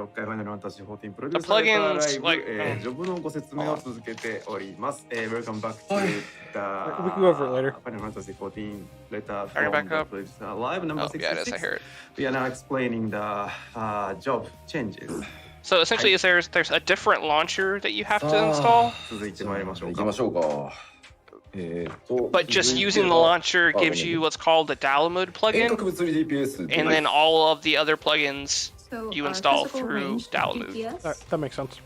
6回ファイナルファンタジー14プロデ The ューサーレターラ plugins, イブ、 like, ジョブのご説明を続けております。Welcome back to the We can go over it later. Final Fantasy 14 letter Bring it from back the up. producer live number Oh, yeah, it is. I 66. hear it. We are now explaining the job changes. So essentially, is there's a different launcher that you have to install, 続いてまいりましょうか。行きましょうか。but just using the launcher gives you what's called a download 遠 plugin, 隔物理 DPS and then all of the other plugins So, you install physical through range download. DPS. That makes sense.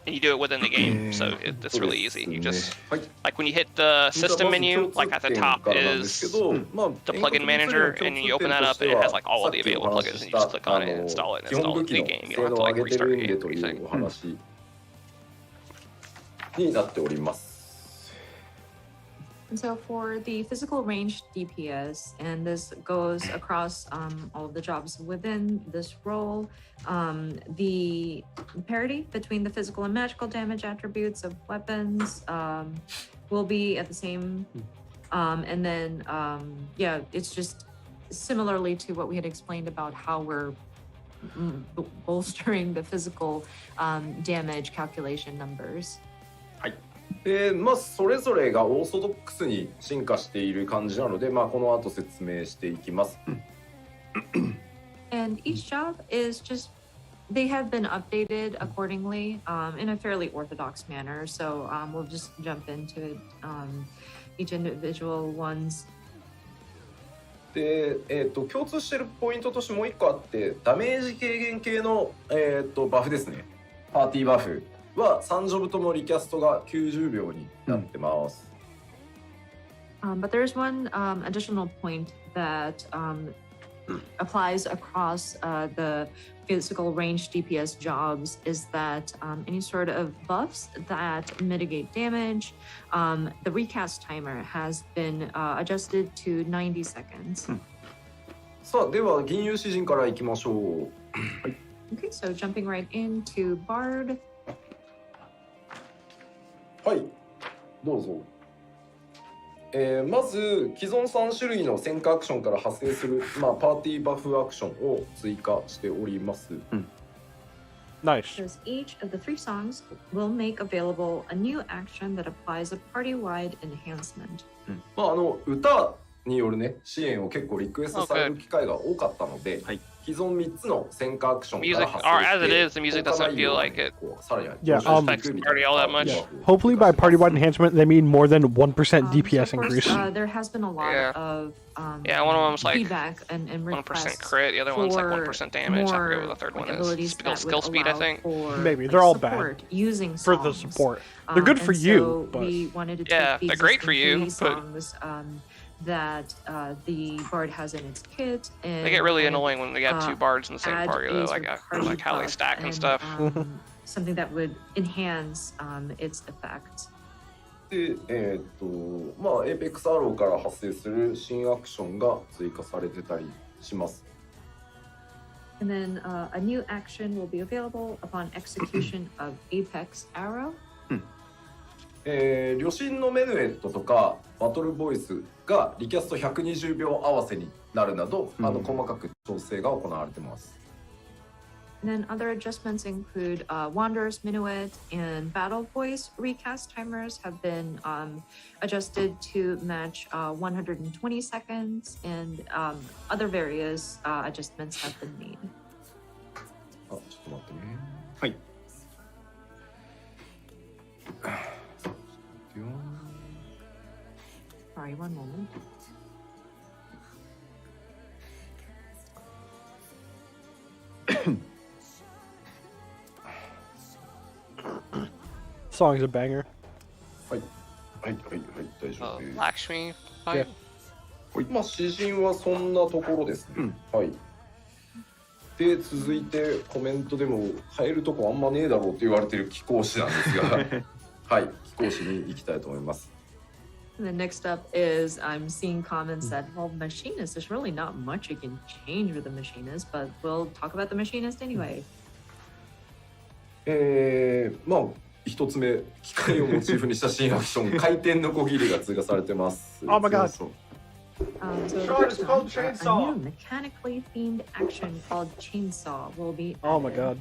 and you do it within the game, so it's really easy. You just はい。 like when you hit the system menu, like at the top is the plugin manager, and you open that up, and it has like all of the available plugins, and you just click on it and install it, and install it in the game. You don't have to like restart the game or anything. お話になっております。 And so for the physical range DPS, and this goes across all of the jobs within this role, the parity between the physical and magical damage attributes of weapons will be at the same. And then, yeah, it's just similarly to what we had explained about how we're bolstering the physical damage calculation numbers. それぞれがオーソドックスに進化している感じなので、この後説明していきます。And each job is just, they have been updated accordingly in a fairly orthodox manner. So we'll just jump into each individual ones. で、共通しているポイントとしてもう一個あって、ダメージ軽減系の、バフですね。パーティーバフは3ジョブともリキャストが90秒になってます。But there's one additional point that applies across the physical range DPS jobs is that any sort of buffs that mitigate damage, the recast timer has been adjusted to 90 seconds. さあ、では銀融詩人からいきましょう。Okay, so jumping right into Bard. はい、どうぞ。まず既存3種類の戦火アクションから派生する、パーティーバフアクションを追加しております。Nice. Because each of the 3 songs will make available a new action that applies a party-wide enhancement. 歌によるね支援を結構リクエストされる機会が多かったので、既存3つの戦火アクションから Music, 派 or 生 as it して is, the music doesn't feel like it さらに affects the party all that much. Hopefully by party-wide enhancement, they mean more than 1% DPS so of course, increase. There has been a lot of Yeah, one of them's like feedback and 1% requests crit, the other one's like 1% damage. I forget for, what the third one is. abilities Skill, that skill would speed, I allow think. for, Maybe. like, They're all support bad using for the songs. support. They're good for And you, so but we wanted to take Yeah, the they're great for existing you, 3 but- songs that the Bard has in its kit. And They get really kind of, annoying when they got 2 bards in the same add party, a though, sort like, of party like how they buff stack and stuff. Something that would enhance its effect. で、エーペックスアローから発生する新アクションが追加されてたりします。 And then a new action will be available upon execution of Apex Arrow. 旅心のメヌエットとかバトルボイスがリキャスト120秒合わせになるなど、細かく調整が行われています。 And then other adjustments include Wanderer's Minuet and Battle Voice recast timers have been adjusted to match 120 seconds, and other various adjustments have been made. ちょっと待ってね。はい。Sorry, one moment. song's a banger. はいはい大丈夫です。 Lakshmi Yeah. fight? 詩人はそんなところですね。はい。で続いてコメントでも変えるとこあんまねえだろうって言われてる貴公子なんですが、はい、貴公子に行きたいと思います。 And then next up is I'm seeing comments that, well, machinist, there's really not much you can change with the machinist, but we'll talk about the machinist anyway. 一つ目、機械をモチーフにした新アクション、回転のこぎりが追加されてます。Oh my god. So the Sean, it's first called one, Chainsaw. a new mechanically themed action called Chainsaw will be Oh my added. god.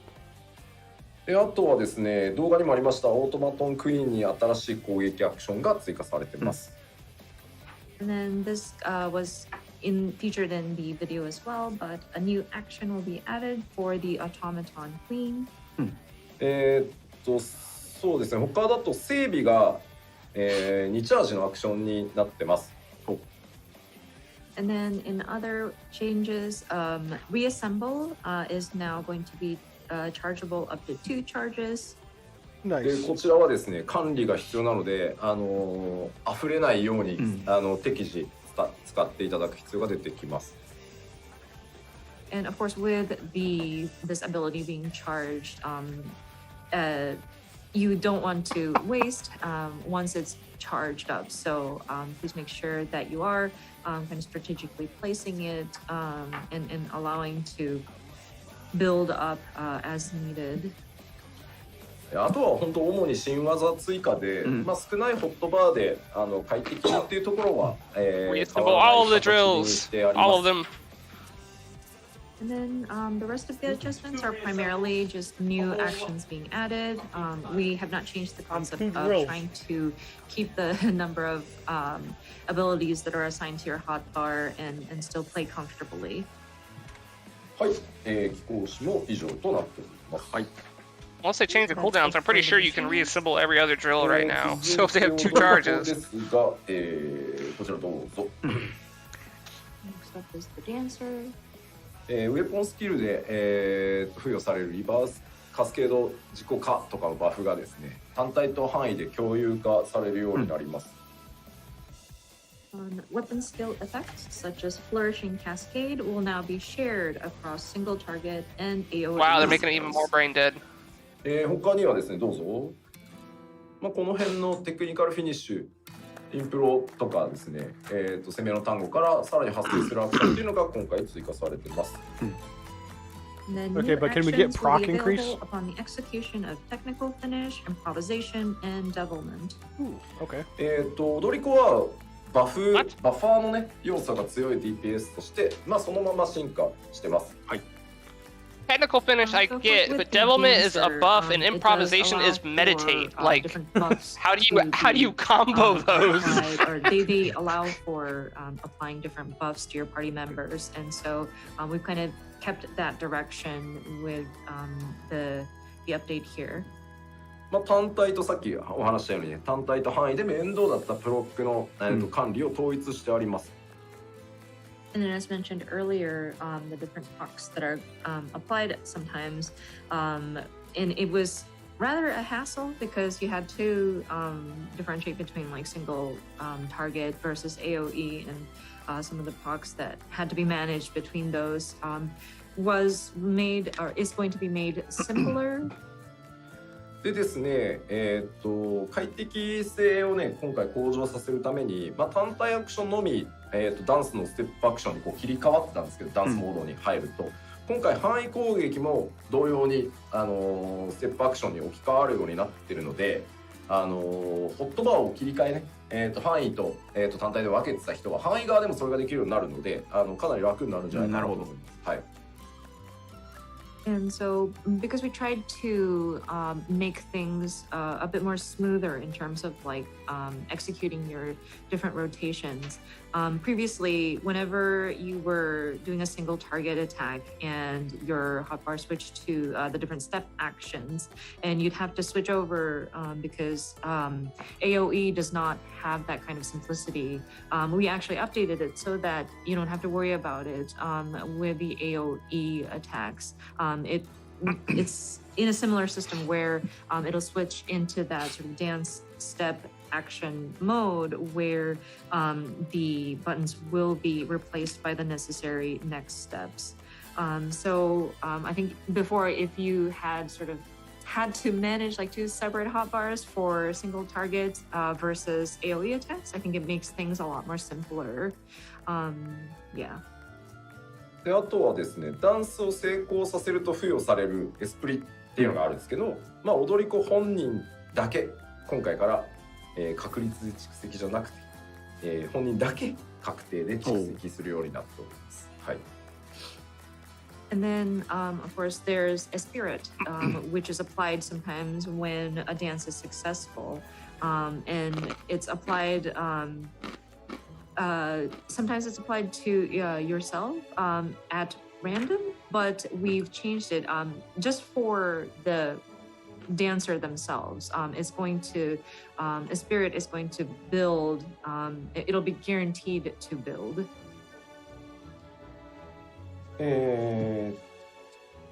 であとはですね、動画にもありましたオートマトンクイーンに新しい攻撃アクションが追加されてます。And then this was featured in the video as well, but a new action will be added for the automaton queen. そうですね、他だと整備が、2チャージのアクションになってます。And then in other changes, reassemble is now going to be chargeable up to 2 charges. で Nice. こちらはですね、管理が必要なので、溢れないように、適時使っていただく必要が出てきます。And of course, with this ability being charged, you don't want to waste once it's charged up. So please make sure that you are kind of strategically placing it and allowing to build up as needed. あとは本当主に新技追加で、少ないホットバーで快適っていうところは、Reassemble all of the drills, all of them. And then the rest of the adjustments are primarily just new actions being added. We have not changed the concept of trying to keep the number of abilities that are assigned to your hotbar and still play comfortably. はい、貴公子も以上となっております。はい。 Once they change the cooldowns, I'm pretty sure you can reassemble every other drill right now. So if they have 2 charges. ですが、こちらどうぞ。 Next up is the dancer. ウェポンスキルで、付与されるリバースカスケード自己化とかのバフがですね、単体と範囲で共有化されるようになります。Weapon skill effects such as Flourishing Cascade will now be shared across single target and AoE. Wow, they're making it even more brain dead. 他にはですね、どうぞ。この辺のテクニカルフィニッシュ、インプロとかですね、攻めの単語からさらに発生するアクションっていうのが今回追加されています。Okay, but can we get proc increase? Upon the execution of technical finish, improvisation, and devilment. Okay. 踊り子はバファーのね要素が強い DPS として、そのまま進化してます。はい。 Technical finish I get, but devilment is a buff and improvisation is meditate. Like, how do you combo those? Or they allow for applying different buffs to your party members, and so we've kind of kept that direction with the update here. 単体とさっきお話したようにね、単体と範囲で面倒だったプロックの、管理を統一してあります。 And then, as mentioned earlier, the different pucks that are applied sometimes, and it was rather a hassle because you had to differentiate between like single target versus AoE, and some of the pucks that had to be managed between those was made or is going to be made simpler. でですね、快適性をね今回向上させるために、単体アクションのみ、ダンスのステップアクションにこう切り替わってたんですけど、ダンスモードに入ると、今回範囲攻撃も同様に、ステップアクションに置き換わるようになってるので、ホットバーを切り替えね、範囲と、単体で分けてた人は範囲側でもそれができるようになるので、かなり楽になるんじゃないかなと思います。はい。 And so, because we tried to make things a bit more smoother in terms of like executing your different rotations. Previously, whenever you were doing a single target attack and your hotbar switched to the different step actions, and you'd have to switch over because AoE does not have that kind of simplicity. We actually updated it so that you don't have to worry about it with the AoE attacks. It's in a similar system where it'll switch into that sort of dance step action mode where the buttons will be replaced by the necessary next steps. So I think before, if you had sort of had to manage like 2 separate hotbars for single target versus AoE attacks, I think it makes things a lot more simpler. Yeah. であとはですね、ダンスを成功させると付与されるエスプリっていうのがあるんですけど、踊り子本人だけ今回から、確率蓄積じゃなくて、本人だけ確定で蓄積するようになっております。はい。And then, of course, there's a spirit, which is applied sometimes when a dance is successful. And it's applied, sometimes it's applied to yourself at random, but we've changed it just for the dancer themselves. It's going to, a spirit is going to build, it'll be guaranteed to build.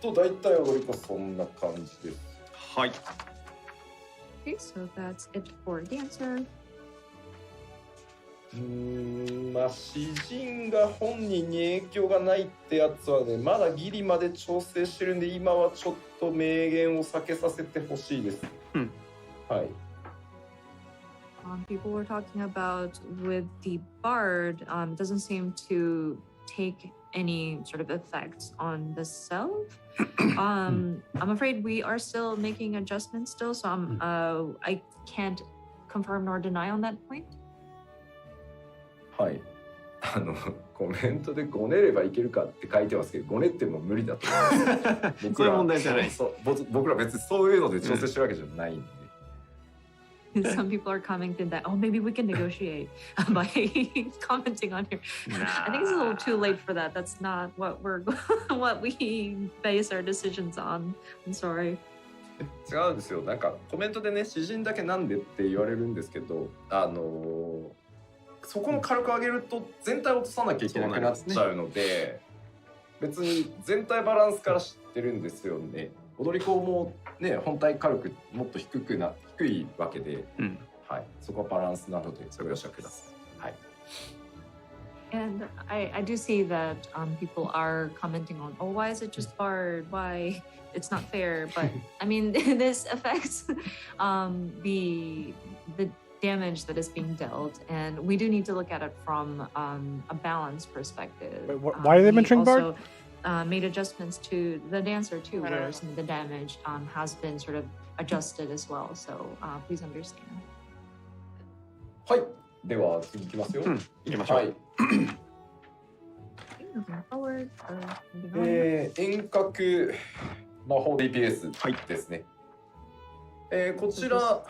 大体踊り子そんな感じです。はい。Okay, so that's it for dancer. まあ詩人が本人に影響がないってやつはね、まだギリまで調整してるんで、今はちょっと明言を避けさせてほしいです。はい。People were talking about with the bard, doesn't seem to take any sort of effects on the self. I'm afraid we are still making adjustments still, so I can't confirm nor deny on that point. はい。コメントでごねればいけるかって書いてますけど、ごねっても無理だと思います。そういう問題じゃない。僕ら別にそういうので調整してるわけじゃないんで。Some people are commenting that, oh, maybe we can negotiate by commenting on here. I think it's a little too late for that. That's not what what we base our decisions on. I'm sorry. 違うんですよ。なんかコメントでね、詩人だけなんでって言われるんですけど、そこの軽く上げると全体を落とさなきゃいけなくなっちゃうので、別に全体バランスから知ってるんですよね。踊り子もね、本体軽くもっと低いわけで、はい、そこはバランスなのでご容赦ください。はい。And I do see that people are commenting on, oh, why is it just barred? Why? It's not fair. But I mean, this affects the damage that is being dealt, and we do need to look at it from a balance perspective. Wait, why are they mentioning bard? Also, made adjustments to the dancer too, where some of the damage has been sort of adjusted as well. So please understand. はい。では次いきますよ。いきましょう。はい。遠隔魔法 DPS ですね。こちら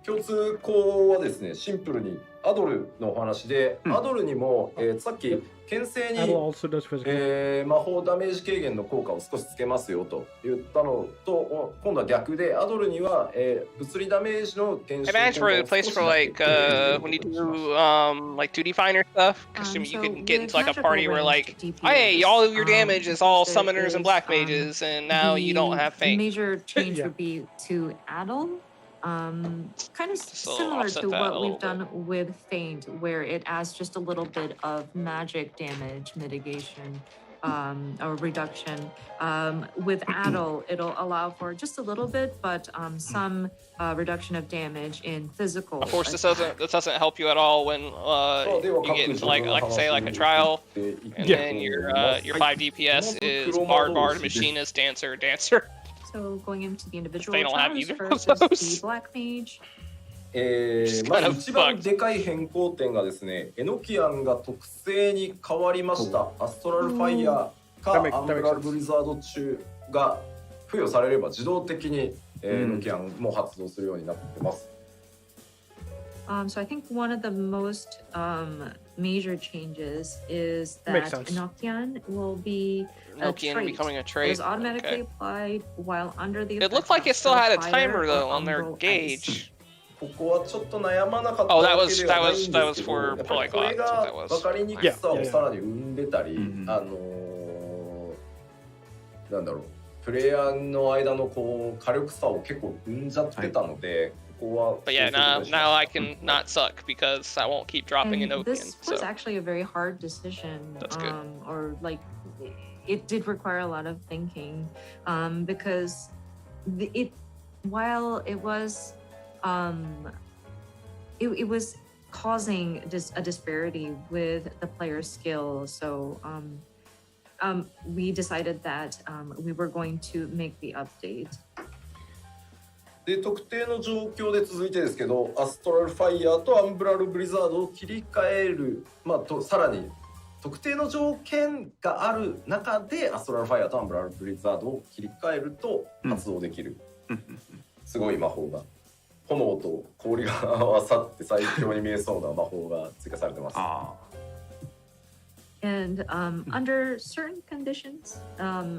共通項はですね、シンプルにアドルのお話で、アドルにも、さっき牽制に、魔法ダメージ軽減の効果を少しつけますよと言ったのと、今度は逆で、アドルには、物理ダメージの減少効果を少し for a place for like when you do like 2D finder stuff, because you can get into like a party where like, hey, all of your damage is all summoners and black mages, and now you don't have The faint. major change would be to addle. Kind of similar to what we've done with Feint, where it adds just a little bit of magic damage mitigation or reduction. With Addle, it'll allow for just a little bit, but some reduction of damage in physical. Of course, this doesn't help you at all when you get into like say like a trial, and then your 5 DPS is bard, machinist, dancer. So going into the individual They don't have trials either of versus those. the black mage. まあ一番でかい変更点がですね、エノキアンが特性に変わりました。アストラルファイヤーかアンブラルブリザード中が付与されれば自動的にエノキアンも発動するようになってます。So I think one of the most major changes is that Enochian will be a trait. Becoming a trait. It is automatically applied while under the. It looked like it still had a timer though on their gauge. ここはちょっと悩まなかったわけではないんですけど、 that was for やっぱりこれが分かりにくさをさらに生んでたり、なんだろう、プレイヤーの間のこう火力差を結構生んじゃってたので、ここは。But yeah, now I can not suck because I won't keep dropping an Oaken. This was actually a very hard decision. That's good. Or like, it did require a lot of thinking, because while it was. It was causing a disparity with the player's skill. So we decided that we were going to make the update. で特定の状況で続いてですけど、アストラルファイヤーとアンブラルブリザードを切り替える、さらに特定の条件がある中でアストラルファイヤーとアンブラルブリザードを切り替えると発動できる、すごい魔法が、炎と氷が合わさって最強に見えそうな魔法が追加されてます。And under certain conditions,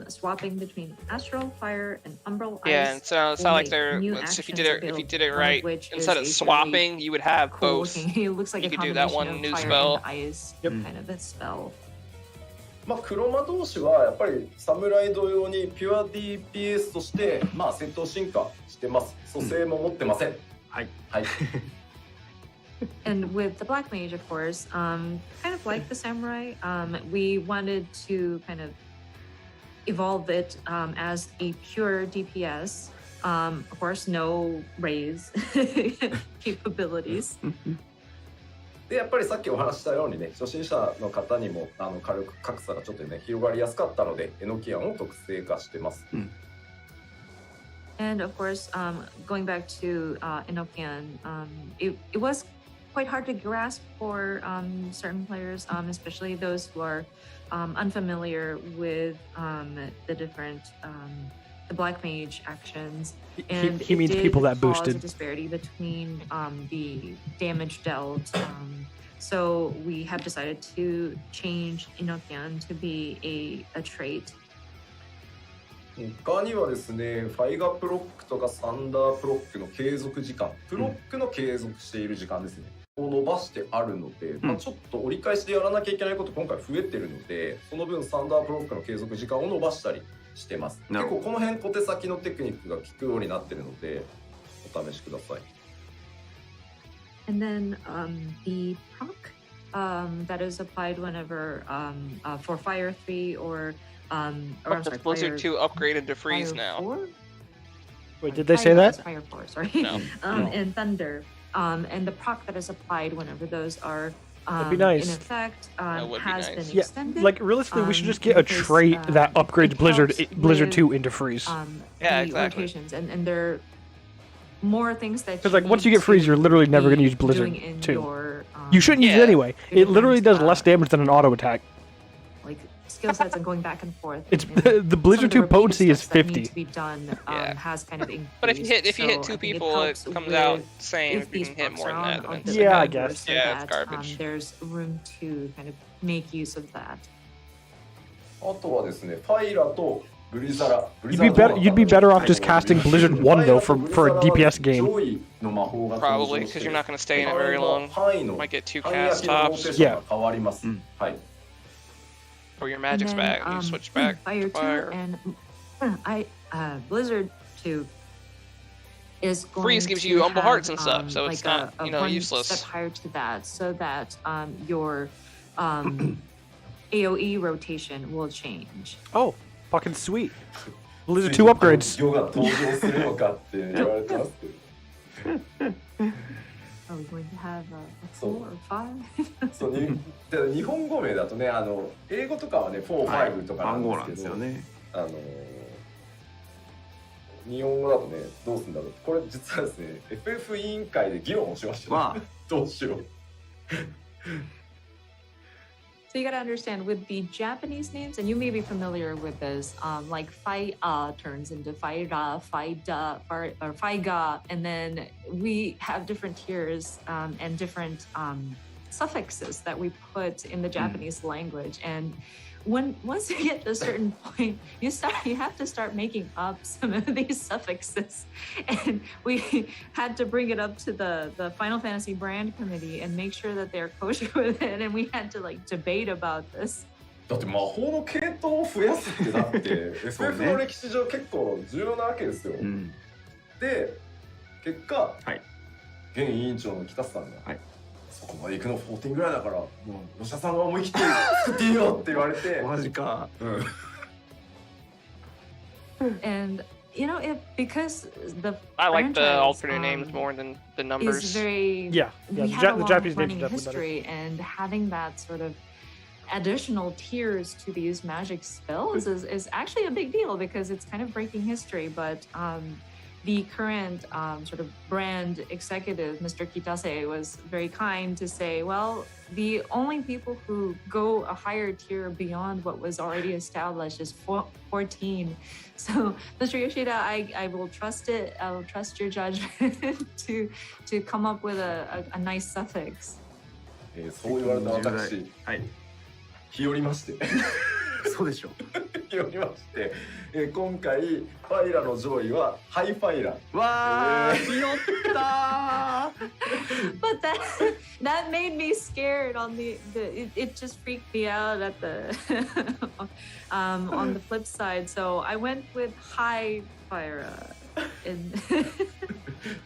swapping between astral fire and umbral ice. Yeah, and so it's not like they're. If you did it right, instead of swapping, you would have both. It looks like you a could do that combination one of new fire spell. and ice kind of a spell. 黒魔同士はやっぱり侍同様にピュア DPS として戦闘進化してます。蘇生も持ってません。はいはい。And with the Black Mage, of course, kind of like the Samurai, we wanted to kind of evolve it as a pure DPS. Of course, no raise capabilities. でやっぱりさっきお話したようにね、初心者の方にも火力格差がちょっとね広がりやすかったので、エノキアンを特性化してます。And of course, going back to Enochian, it was quite hard to grasp for certain players, especially those who are unfamiliar with the different the Black Mage actions. And he means people that boosted. A disparity between the damage dealt. So we have decided to change Enochian to be a trait. 他にはですね、ファイガプロックとかサンダープロックの継続時間、プロックの継続している時間ですね。を伸ばしてあるので、ちょっと折り返しでやらなきゃいけないこと今回増えてるので、その分サンダープロックの継続時間を伸ばしたりしてます。結構この辺小手先のテクニックが効くようになってるので、お試しください。And then the proc that is applied whenever for Fire 3 or I'm sorry, Blizzard 2 upgraded to freeze Fire now. 4? Wait, did they say that? Fire 4, sorry. No. And Thunder. And the proc that is applied whenever those are That'd be nice. in effect would be has nice. been extended. Like realistically, we should just get a trait that upgrades Blizzard 2 into freeze. Yeah, the exactly. Rotations, and there are more things that Because like once you get freeze, you're literally never going to use Blizzard 2. You shouldn't use it anyway. It literally does less damage than an auto attack. Like skill sets and going back and forth. It's the Blizzard 2 potency is 50. To be done has kind of increased. But if you hit two people, it comes out same. If you can hit more than that, then it's yeah, I guess. So yeah, that, it's garbage. There's room to kind of make use of that. あとはですね、ファイラとブリザラ。You'd be better off just casting Blizzard 1 though for a DPS game. Probably, because you're not going to stay in it very long. Might get 2 cast tops. Yeah. 変わります。はい。Or your magic's back, and you switch back Fire to fire. 2 and Blizzard 2 is going Freeze gives to you humble have, hearts and stuff, so like it's not, a you know, one useless. step higher to that, so that your AOE rotation will change. Oh, fucking sweet. Blizzard 2 upgrades. 魚が登場するのかって言われてますけど。Are we going to have a 4 or 5? そうに日本語名だとね、英語とかはね、4、5とかなんですけど、日本語だとね、どうするんだろう。これ実はですね、FF 委員会で議論をしました、ね。どうしよう。So you gotta understand with the Japanese names, and you may be familiar with this, like Fai turns into Faira, Faida, or Faiga, and then we have different tiers and different suffixes that we put in the Japanese language. And once you get to a certain point, you have to start making up some of these suffixes, and we had to bring it up to the Final Fantasy brand committee and make sure that they're kosher with it, and we had to like debate about this. だって魔法の系統を増やすってだって FF の歴史上結構重要なわけですよ。で結果、現委員長の北さんが、そこまで行くの14ぐらいだからもうロシアさんは思い切って作っていいよって言われてマジか。And you know, because I like the franchise, alternate names more than the numbers. is very Yeah, we the have a long Japanese names running are definitely better. history, and having that sort of additional tiers to these magic spells is actually a big deal because it's kind of breaking history. But the current sort of brand executive, Mr. Kitase, was very kind to say, well, the only people who go a higher tier beyond what was already established is 14. So, Mr. Yoshida, I will trust it. I will trust your judgment to come up with a nice suffix. そう言われた私、はい。日和りまして。そうでしょ。日和りまして、今回ファイラの上位はハイファイラ。わー、ひよったー。 But that made me scared on it just freaked me out at the on the flip side. So I went with high fire.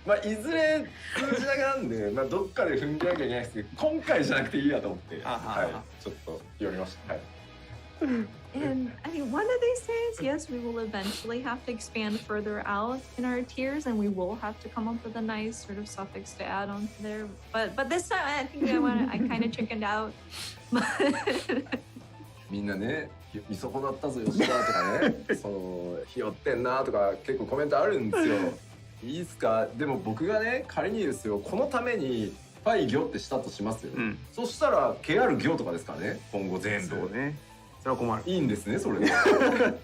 まあいずれ数字だけなんで、まあどっかで踏んでなきゃいけないですけど、今回じゃなくていいやと思って、はい、ちょっと日和りました。はい。And I mean, one of these days, yes, we will eventually have to expand further out in our tiers, and we will have to come up with a nice sort of suffix to add on to there. But this time, I think I kind of chickened out. みんなね、見損なったぞ吉田とかね、そのひよってんなとか結構コメントあるんですよ。いいですか？でも僕がね、仮にですよ、このためにファイギョってしたとしますよ。そしたら KR ギョとかですからね、今後全部。そうね。それは困る。いいんですね、それで。And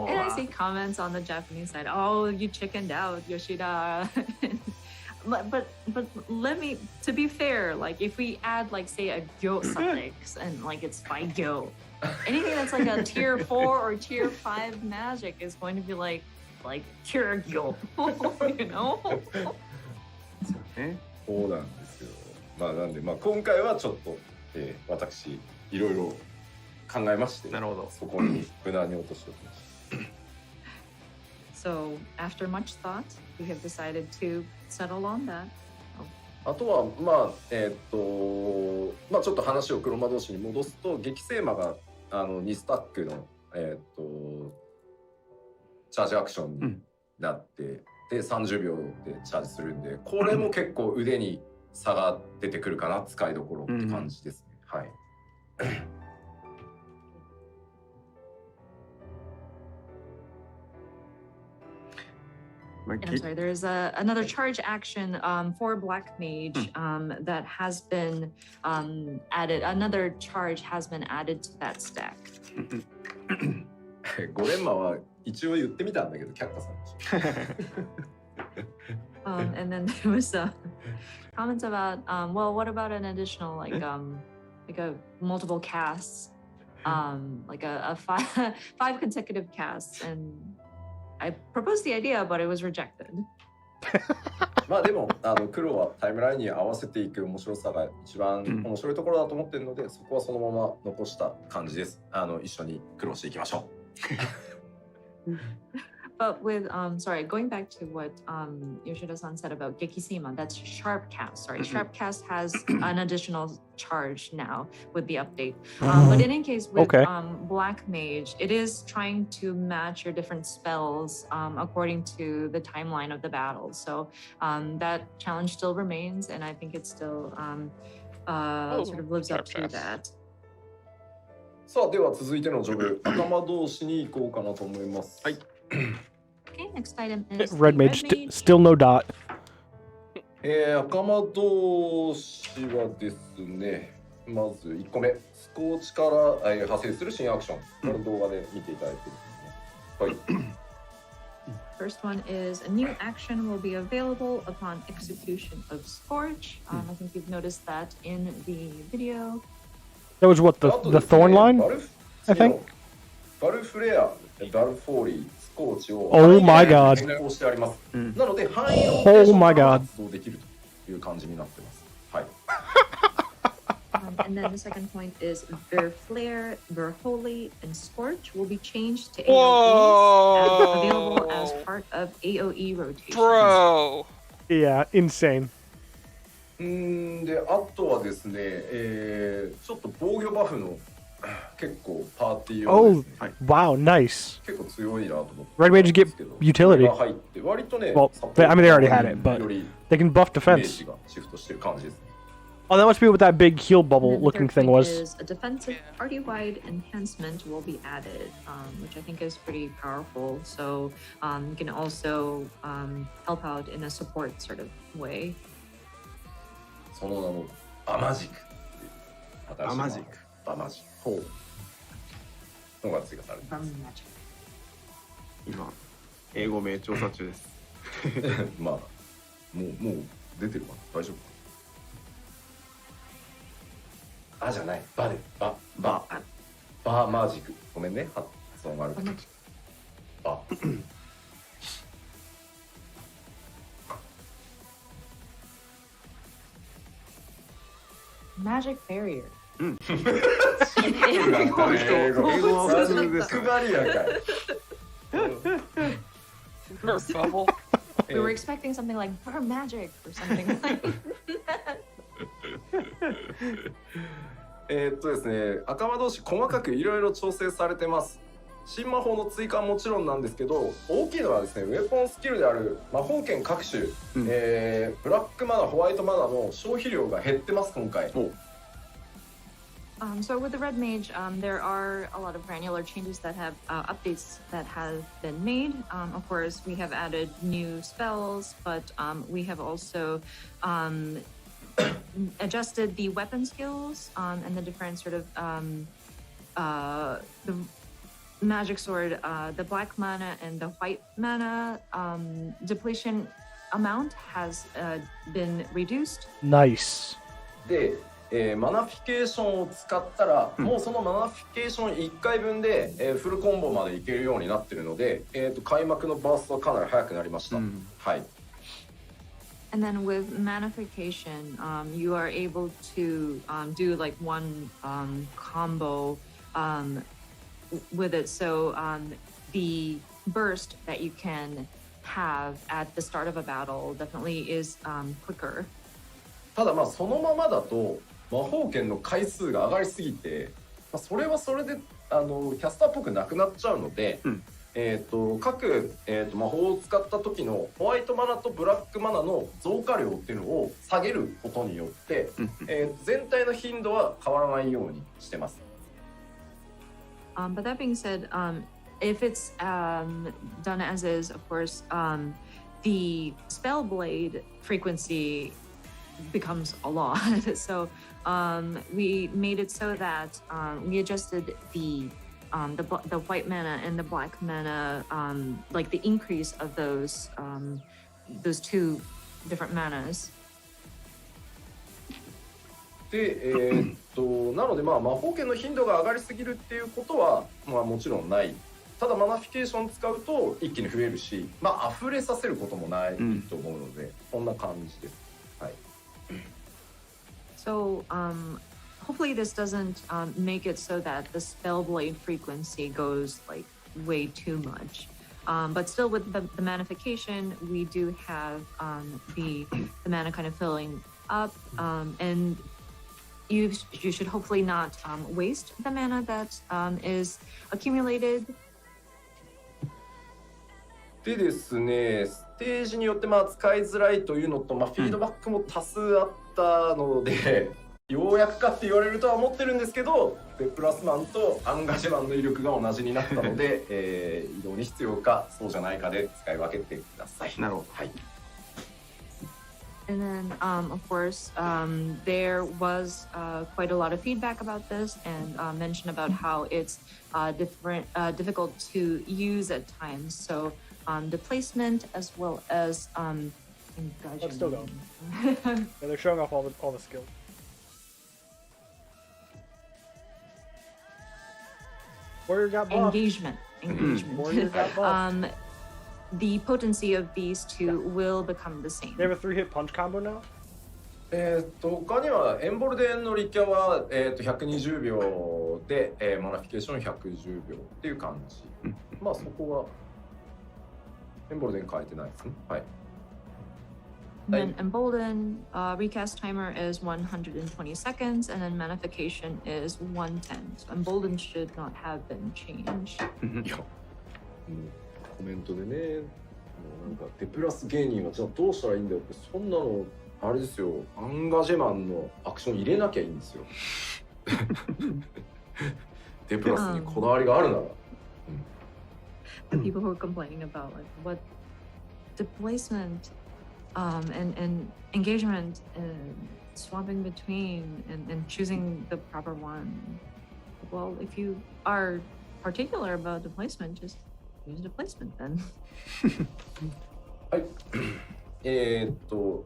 I see comments on the Japanese side. Oh, you chickened out, Yoshida. but let me, to be fair, like if we add like say a gyo suffix and like it's by gyo, anything that's like a tier 4 or tier 5 magic is going to be like tier gyo, you know? そうなんですよ。まあなんでまあ今回はちょっと、私いろいろ考えまして、なるほど。そこに無難に落としておきました。So after much thought, we have decided to settle on that. あとはまあまあちょっと話を黒魔導士に戻すと、激星魔が2スタックのチャージアクションになって、で30秒でチャージするんで、これも結構腕に差が出てくるかな、使いどころって感じですね。はい。And I'm sorry, there's another charge action for Black Mage that has been added. Another charge has been added to that stack. ゴレンマは一応言ってみたんだけど、却下されました。And then there was comments about, well, what about an additional like a multiple casts, like a five consecutive casts, and I proposed the idea, but it was rejected. まあでも黒はタイムラインに合わせていく面白さが一番面白いところだと思ってるので、そこはそのまま残した感じです。一緒に苦労していきましょう。But with sorry, going back to what Yoshida-san said about Gekisima, that's Sharp Cast. Sorry, Sharp Cast has an additional charge now with the update. But in any case, with Black Mage, it is trying to match your different spells according to the timeline of the battle. So that challenge still remains, and I think it still sort of lives up to that. さあ、では続いてのジョブ、仲間同士に行こうかなと思います。はい。Okay, next item is Red Mage, still no dot. 赤間同士はですね、まず1個目、スコーチから派生する新アクション。この動画で見ていただいてるんですね。はい。First one is a new action will be available upon execution of Scorch. I think you've noticed that in the video. That was what, the thorn line? I think. バルフレア、バルフォーリー、スコーチを Oh my god. 変更してあります。なので範囲を Oh my god. 発動できるという感じになってます。はい。And then the second point is Ver Flare, Ver Holy, and Scorch will be changed to AoEs available as part of AoE rotation. Bro! Yeah, insane. で、あとはですね、ちょっと防御バフの結構パーティー用ですね。Oh, wow, nice. 結構強いなと思って。 Red Mages get utility. 入って割とね、 Well, I mean they already had it, but they can buff defense. シフトしてる感じです。Oh, that must be what that big heal And bubble then the looking third thing point was. is a defensive party-wide enhancement will be added, which I think is pretty powerful. So you can also help out in a support sort of way. その名もアマジック。アマジック。アマジック。のが追加されてます。今英語名調査中です。まあもう出てるかな、大丈夫かな。あじゃない、バでバマジック。ごめんね、発音悪くて。バ。Magic barrier. 英語は普通です。配りやんかい。Bubble. We were expecting something like burr magic or something like that. ですね、赤魔同士細かくいろいろ調整されてます。新魔法の追加はもちろんなんですけど、大きいのはですね、ウェポンスキルである魔法剣各種、ブラックマナ、ホワイトマナの消費量が減ってます、今回。So with the Red Mage, there are a lot of granular changes that have updates that have been made. Of course, we have added new spells, but we have also adjusted the weapon skills and the different sort of the magic sword, the black mana and the white mana depletion amount has been reduced. Nice. で、マナフィケーションを使ったら、もうそのマナフィケーション1回分で、フルコンボまでいけるようになってるので、開幕のバーストはかなり速くなりました。はい。And then with manification, you are able to do like one combo with it. So the burst that you can have at the start of a battle definitely is quicker. ただまあそのままだと魔法剣の回数が上がりすぎて、それはそれでキャスターっぽくなくなっちゃうので、各、魔法を使った時のホワイトマナとブラックマナの増加量っていうのを下げることによって、全体の頻度は変わらないようにしてます。But that being said, if it's done as is, of course, the spell blade frequency becomes a lot. So we made it so that we adjusted the white mana and the black mana, like the increase of those two different manas. で、なのでまあ魔法剣の頻度が上がりすぎるっていうことはまあもちろんない。ただマナフィケーション使うと一気に増えるし、まあ溢れさせることもないと思うので、こんな感じです。はい。So hopefully this doesn't make it so that the spell blade frequency goes like way too much. But still with the manification, we do have the mana kind of filling up, and you should hopefully not waste the mana that is accumulated. でですね、ステージによってまあ使いづらいというのと、まあ、フィードバックも多数あったので、ようやくかって言われるとは思ってるんですけど、でプラスマンとアンガジュマンの威力が同じになったので、移動に必要かそうじゃないかで使い分けてください。なるほど。はい。And then, of course, there was quite a lot of feedback about this and mention about how it's difficult to use at times. So the placement as well as Let's still go. Yeah, they're showing off all the skills. Warrior got buffed. Engagement. Warrior got buffed. The potency of these two will become the same. They have a 3-hit punch combo now? 他にはエンボルデンのリキャは、120秒で、マナフィケーション110秒っていう感じ。まあそこはエンボルデン変えてないですね。はい。Then Embolden recast timer is 120 seconds, and then manification is 110. So Embolden should not have been changed. いや、コメントでね、なんかデプラス芸人はじゃあどうしたらいいんだよって、そんなのあれですよ、アンガジェマンのアクション入れなきゃいいんですよ。でプラスにこだわりがあるなら。The people who are complaining about like what displacement and engagement and swapping between and choosing the proper one. Well, if you are particular about displacement, just use displacement then. はい。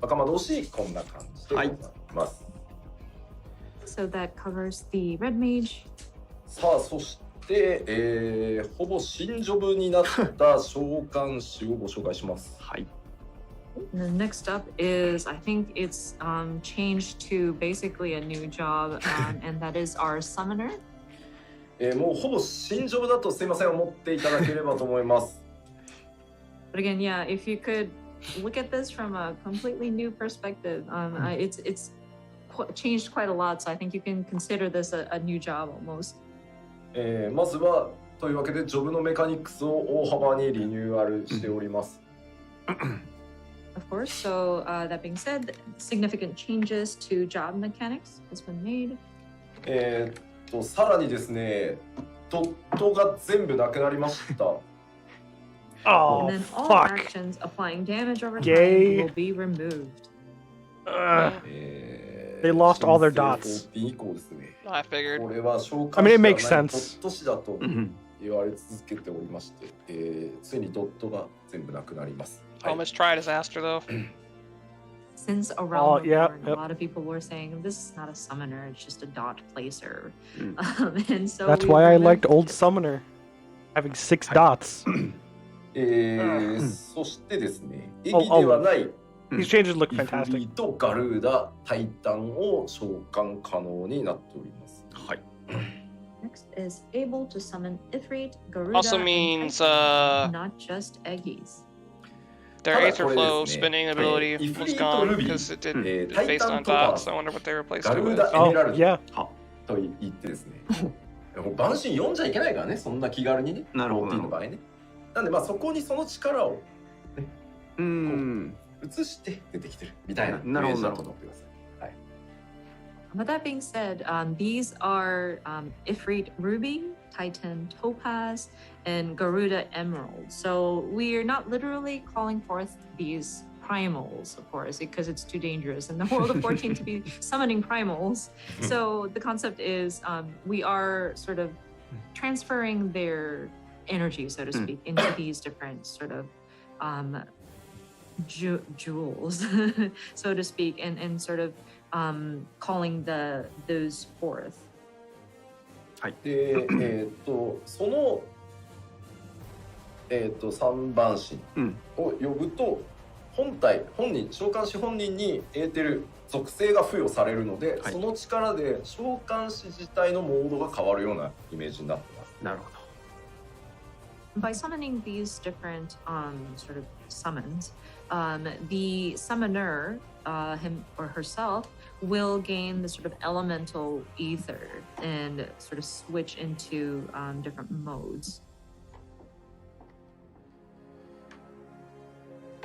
赤魔導士こんな感じでございます。So that covers the red mage. さあ、そして、ほぼ新ジョブになった召喚士をご紹介します。はい。The next up is, I think it's changed to basically a new job, and that is our summoner. もうほぼ新ジョブだとすいません思っていただければと思います。But again, yeah, if you could look at this from a completely new perspective, it's changed quite a lot. So I think you can consider this a new job almost. まずはというわけでジョブのメカニクスを大幅にリニューアルしております。Of course. So that being said, significant changes to job mechanics has been made. さらにですね、ドットが全部なくなりました。Oh, and then all fuck. actions applying damage over time Yay. will be removed. They lost all their dots. 以降ですね。I figured. これは召喚 I mean, it 士 makes ではない sense. ドット士だと言われ続けておりまして、ついにドットが全部なくなります。Almost tried disaster though. Since around yeah, a lot of people were saying this is not a summoner, it's just a dot placer. And so That's we why I removed liked Old it. Summoner. Having 6 dots. そしてですね、駅ではない These changes look イフリ fantastic. ーとガルーダ、タイタンを召喚可能になっております。はい。 Next is able to summon Ifrit, Garuda, Also and means Titan, not just Eggies. their ただ Aether これ Flow ですね、 spinning ability イフ was リーと gone ルビ because it ー、 did タイ based タ on ンとか dots. I wonder what they replaced ガ it ルー with. ダ、エ Oh, メラルド yeah. と言ってですね、もう万神読んじゃいけないからね、そんな気軽にね、なるほど OT の場合ね。なんでまあそこにその力を移して出てきてるみたいなイメージだと思ってください。But that being said, these are Ifrit Ruby, Titan Topaz, and Garuda Emerald. So we are not literally calling forth these primals, of course, because it's too dangerous in the world of 14 to be summoning primals. So the concept is we are sort of transferring their energy, so to speak, into these different sort of jewels, so to speak, and sort of calling those forth. で、その、三番神を呼ぶと、本人、召喚師本人にエーテル属性が付与されるので、その力で召喚師自体のモードが変わるようなイメージになってます。なるほど。By summoning these different sort of summons, the summoner, him or herself, will gain the sort of elemental ether and sort of switch into different modes.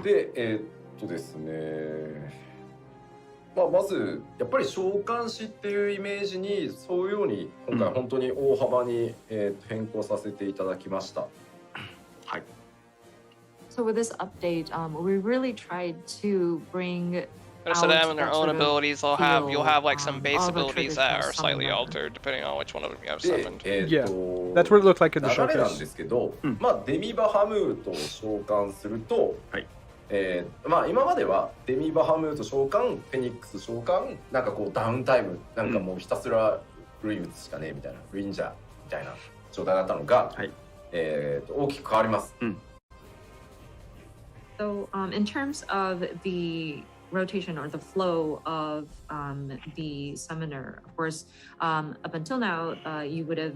で、ですね、まずやっぱり召喚師っていうイメージに沿うように今回本当に大幅に、変更させていただきました。はい。So with this update, we really tried to bring Instead of out having their that own sort of abilities, you'll feel, have like some base of a abilities that are traditional slightly summoner. altered depending on which one of them you have で、 summoned. Yeah, that's what it looked like in the 流れなん showcase. ですけど、デミバハムートを召喚すると、今まではデミバハムート召喚、フェニックス召喚、なんかこうダウンタイム、なんかもうひたすらルイ打つしかねえみたいな、ルインジャーみたいな状態だったのが、大きく変わります。So in terms of the rotation or the flow of the summoner, of course, up until now, you would have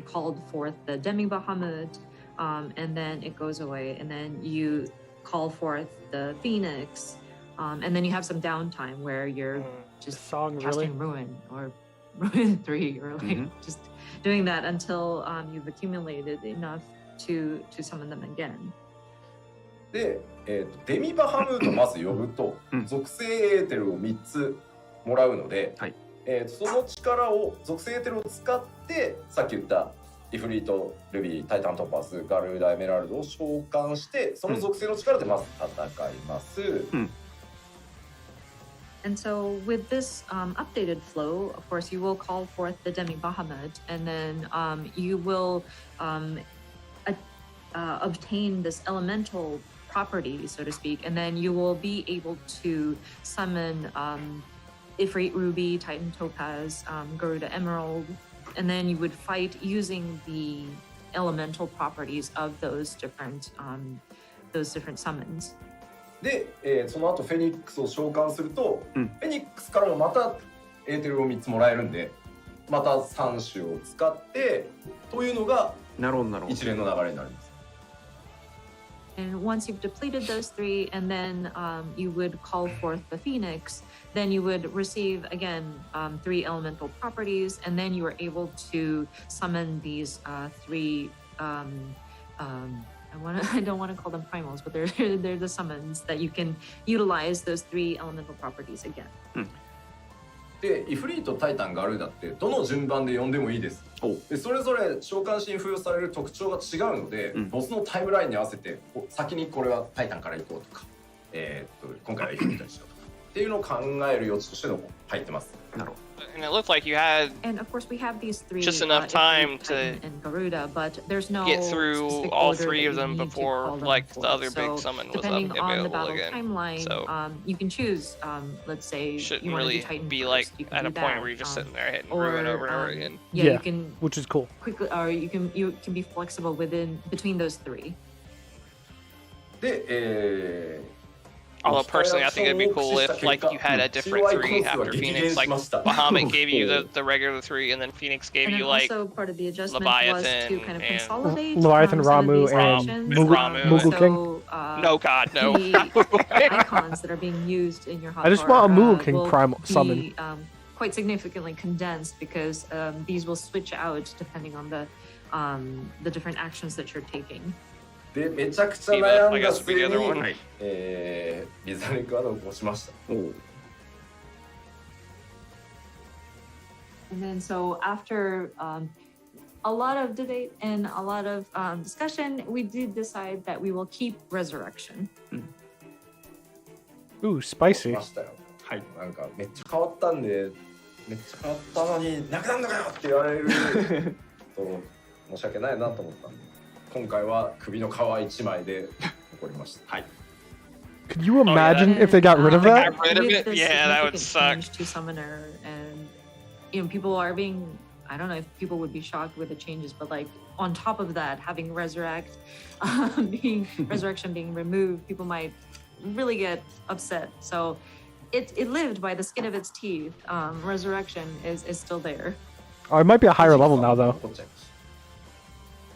called forth the Demi Bahamut, and then it goes away, and then you call forth the Phoenix, and then you have some downtime where you're just casting Ruin or Ruin 3, or like just doing that until you've accumulated enough to summon them again. で、デミバハムートをまず呼ぶと、属性エーテルを3つもらうので、はい、その力を属性エーテルを使ってさっき言ったイフリート、ルビー、タイタントパス、ガルーダ、エメラルドを召喚してその属性の力でまず戦います。And so with this updated flow, of course, you will call forth the Demi Bahamut, and then you will obtain this elemental property, so to speak, and then you will be able to summon Ifrit Ruby, Titan Topaz, Garuda Emerald, and then you would fight using the elemental properties of those different summons. で、その後フェニックスを召喚すると、フェニックスからもまたエーテルを3つもらえるんで、また3種を使ってというのが一連の流れになります。And once you've depleted those three, and then you would call forth the Phoenix, then you would receive again 3 elemental properties, and then you are able to summon these 3. I don't want to call them primals, but they're the summons that you can utilize those 3 elemental properties again. で、イフリート、タイタン、ガルーダってどの順番で呼んでもいいです。で、それぞれ召喚士に付与される特徴が違うので、ボスのタイムラインに合わせて先にこれはタイタンから行こうとか、今回はイフリートにしようとかっていうのを考える余地としての入ってます。なるほど。And it looked like you had and of course we have these 3 just enough time to and Garuda, but there's no get through all 3 of them before like the other so big summon was depending on the available battle again. timeline, So you can choose shouldn't let's say you want to really do Titan be first, like you can at do a point that, where you're just sitting there hitting or, ruin over and over again. Yeah, you can which is cool. quickly, or you can be flexible between those 3. で、Although personally, I think it'd be cool if like you had a different 3 after Phoenix. Like Bahamut gave you the regular 3, and then Phoenix gave and you then like also part of the adjustment was to kind of and consolidate Leviathan, some of Ramu, these and actions. Moogle King. So, no god, no. the icons that are being used in your hotbar, I just want a Moogle King will primal be, summon. Quite significantly condensed because these will switch out depending on the different actions that you're taking. で、めちゃくちゃ悩んだ末に、 I guess would be the other one. リザリクアドを押しました。And then so after a lot of debate and a lot of discussion, we did decide that we will keep Resurrection. Ooh, spicy. ましたよ。はい。なんかめっちゃ変わったんで、めっちゃ変わったのになくなるのかよって言われると申し訳ないなと思ったんで、今回は首の皮一枚で残りました。はい。Could you imagine if they got rid of that? Got rid of it? With the Yeah, that would significant suck. change to Summoner, and people are being, I don't know if people would be shocked with the changes, but like on top of that, having Resurrection being removed, people might really get upset. So it lived by the skin of its teeth. Resurrection is still there. Oh, it might be a higher level now, though.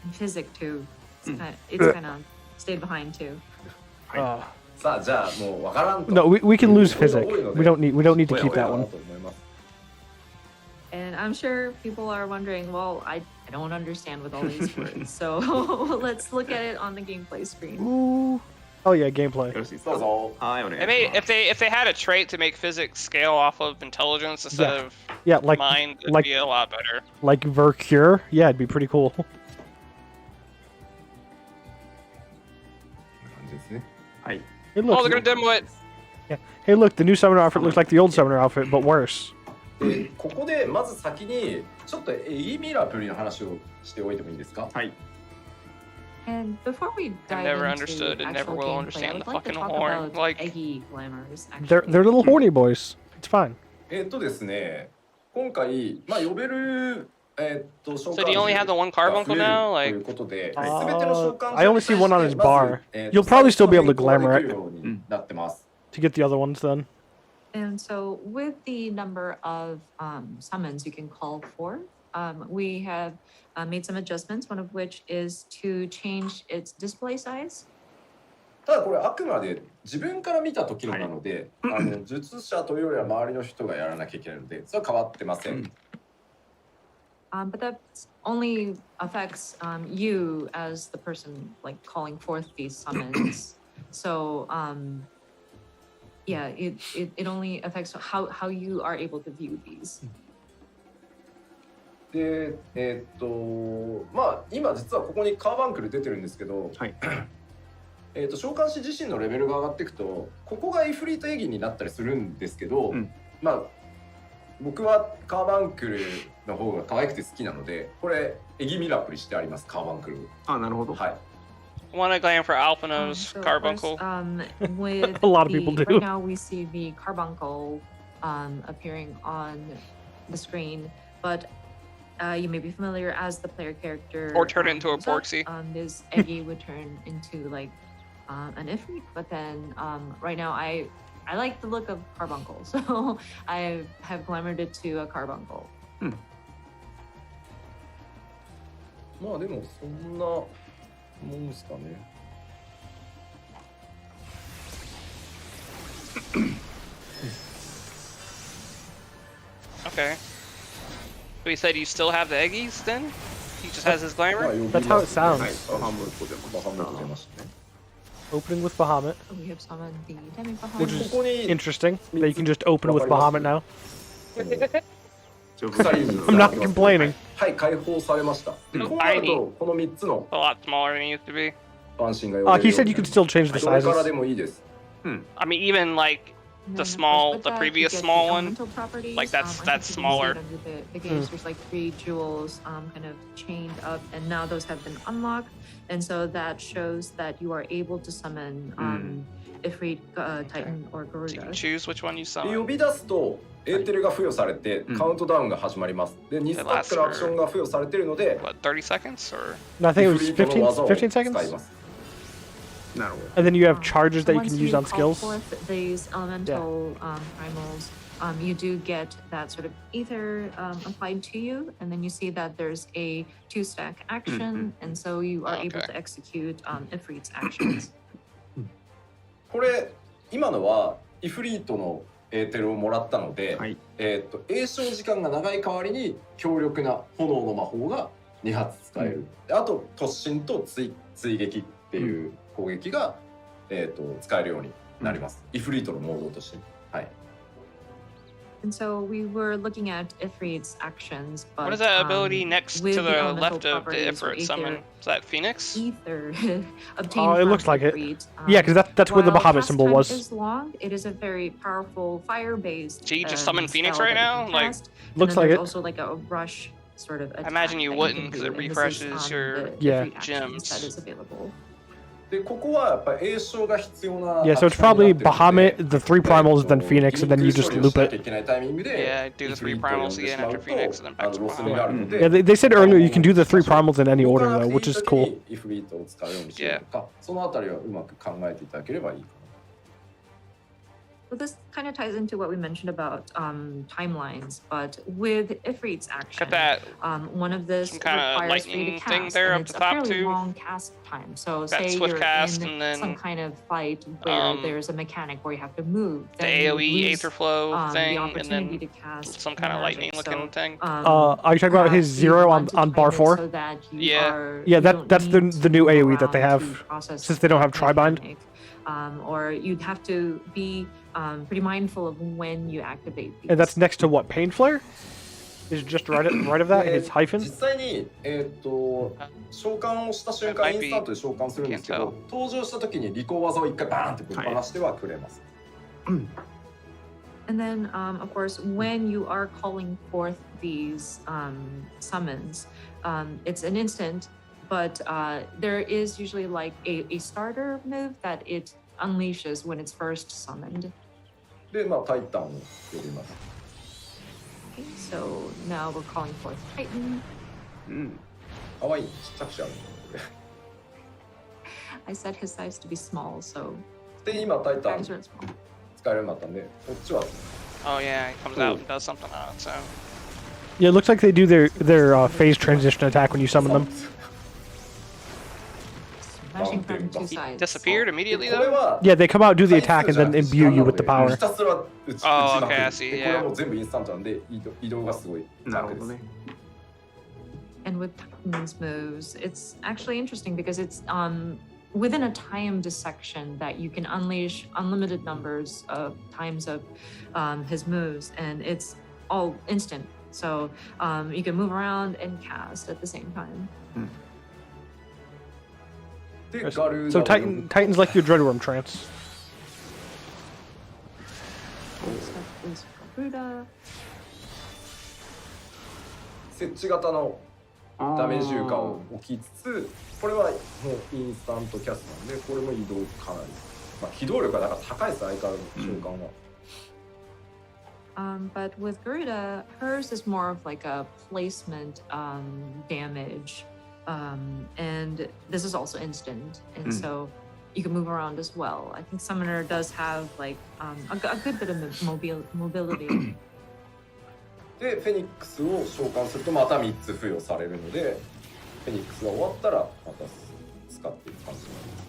And Physic too. It's kind of stayed behind too. さあじゃあもうわからんと。No, we can lose Physic. We don't need to keep that one. And I'm sure people are wondering, well, I don't understand with all these words. So let's look at it on the gameplay screen. Ooh. Oh yeah, gameplay. どうぞ。はい、お願いし I ま mean, す。 if they had a trait to make physics scale off of intelligence instead Yeah. of Yeah, like mind, it'd like be a lot better. like Vercure. Yeah, it'd be pretty cool. こんな感じですね。はい。 Hey, Oh, look. they're gonna demo it. Hey, look. The new summoner outfit looks like the old summoner outfit, but worse. でここでまず先にちょっとエイミラプリの話をしておいてもいいですか？はい。 And before we dive never into understood and never actual will gameplay, understand I would the like to fucking talk horn. about Like- Eggy glamours. They're Actually. little horny boys. It's fine. ですね、今回まあ呼べる召喚 So do you only have the one carbuncle now? と Like, いうことで、すべての召喚 I only see one on his bar. You'll probably still be able to glamour it なってます。 to get the other ones then. And so, with the number of summons you can call for, we have made some adjustments, one of which is to change its display size. ただこれあくまで自分から見た時のなので、術者というよりは周りの人がやらなきゃいけないので、それは変わってません。But that only affects you as the person like calling forth these summons. So yeah, it only affects how you are able to view these. で、まあ今実はここにカーバンクル出てるんですけど、はい召喚師自身のレベルが上がっていくと、ここがイフリートエギになったりするんですけど、まあ僕はカーバンクルの方が可愛くて好きなので、これエギミラプリしてあります、カーバンクル。あ、なるほど。はい。Want to glam for Alphino's So of carbuncle? course, with A lot of people do. right now we see the carbuncle appearing on the screen, but you may be familiar as the player character. Or turn it into a moves up, Porksy. This Eggy would turn into like an Ifrit, but then right now I like the look of carbuncle, so I have glamored it to a carbuncle. まあでもそんなもんですかね。Okay. So he said you still have the eggies then? He just has his まあ glamour? 呼び That's how it ます sounds. はい、バハムット出まバハムした。ット出ましたね。 Opening with Bahamut, We have summoned the Demi which Bahamut. is ここに interesting that you can just open with Bahamut now. 鎖に I'm not complaining. はい解放されました。でこうなるとこの3つの A lot smaller than it used to be. 板身が呼べる He said you could still change the どれからで sizes. もいいです。 I mean, even like And the then, of small- course, with the that, previous you get small the one, elemental properties. like, that's- I that's think you can see it smaller. under the games. There's like 3 jewels kind of chained up, and now those have been unlocked, and so that shows that you are able to summon Ifrit, Titan, or so you can Garuda. choose which one you で呼 summon. び出すとエーテルが付与されてカウントダウンが始まります。で2スタックのアクションが付与されているので What, 30 seconds or? I think it イ was フリートの技を 15 使い seconds? ます。なるほど。 And then you have charges that you Once can use you on call skills. forth these elemental primals, you do get that sort of ether applied to you, and then you see that there's a 2-stack action, and so you are able Okay. to execute Ifrit's actions. これ今のはイフリートのエーテルをもらったので、はい栄唱時間が長い代わりに強力な炎の魔法が2発使える。であと突進と追撃っていう攻撃が、使えるようになります。イフリートのモードとして。はい。 And so we were looking at Ifrit's actions, but What is that ability next with to the elemental left of the properties or Ifrit summon? Is that Phoenix? ether obtained Oh, it from looks like it. Ifrit, Yeah, because that's where the while Bahamut cast symbol time was. is long, it is a very powerful fire-based. So you just summon Phoenix spell right that you now? can Like- cast, and Looks then like there's it. Also, like a rush sort of. I imagine you attack wouldn't, that 'cause you it can do, and this refreshes is, your- the Yeah. Ifrit actions gems. That is available. でここはやっぱり栄唱が必要な。 Yeah, so it's probably Bahamut, the 3 primals, then Phoenix, and then you just loop it. Yeah, do the 3 primals again after Phoenix and then back to Bahamut. Yeah, they said earlier you can do the 3 primals in any order though, which is cool. イフリートを使うようにしようとか、そのあたりはうまく考えていただければいいか Well, this kind of ties into what we mentioned about timelines, but with Ifrit's action, Got that one of this some kinda requires for you to lightning thing cast, there and up it's the a top fairly too. long cast time. So That say swift you're cast in and then, some kind of fight where there's a mechanic where you have to move. the then you AoE lose, Aether Flow the thing, and opportunity then to cast some kind of magic. lightning looking thing. Are you talking about his perhaps you 0 want to on bar time it 4? so that you Yeah. are- Yeah, you don't that's the need to new move AoE that they around have, to process since they don't have the Tribind. mechanic. Or you'd have to be pretty mindful of when you activate these. And that's next to what? Pain Flare? Is just right of that, his 実 hyphen? 際に、召喚をした瞬間インスタントで召喚するんですけど、登場した時に利口技を一回バーンってぶっ放してはくれます。 And then, of course, when you are calling forth these summons, it's an instant, but there is usually like a starter move that it unleashes when it's first summoned. で、まあタイタンを呼びます。 Okay, so now we're calling forth Titan. 可愛いちっちゃくしあるので。 I set his size to be small, so で、今タイタン guys are small. 使えるようになったんで、こっちは Oh yeah, he comes out and does something on its own. Yeah, it looks like they do their phase transition attack when you summon them. Smashing from two He sides. disappeared immediately これ though? は Yeah, they come out, do the attack, and then imbue you with the ひ power. たすら打ちまくる。 okay, I see, でこれはもう全部インスタントなんで移動がすごい楽です。 And with Titan's moves, it's actually interesting because it's within a timed section that you can unleash unlimited numbers of times of his moves, and it's all instant. So you can move around and cast at the same time. So Titan's like your Dreadworm trance. Next up is Garuda. 設置型のダメージ효果を置きつつ、これはもうインスタントキャスなんで、これも移動かなり、まあ、機動力がだから高いです、相変わらず召喚は。But with Garuda, hers is more of like a placement damage, and this is also instant, and so you can move around as well. I think Summoner does have like a good bit of mobility. で、フェニックスを召喚するとまた3つ付与されるので、フェニックスが終わったらまた使っていく感じなんです。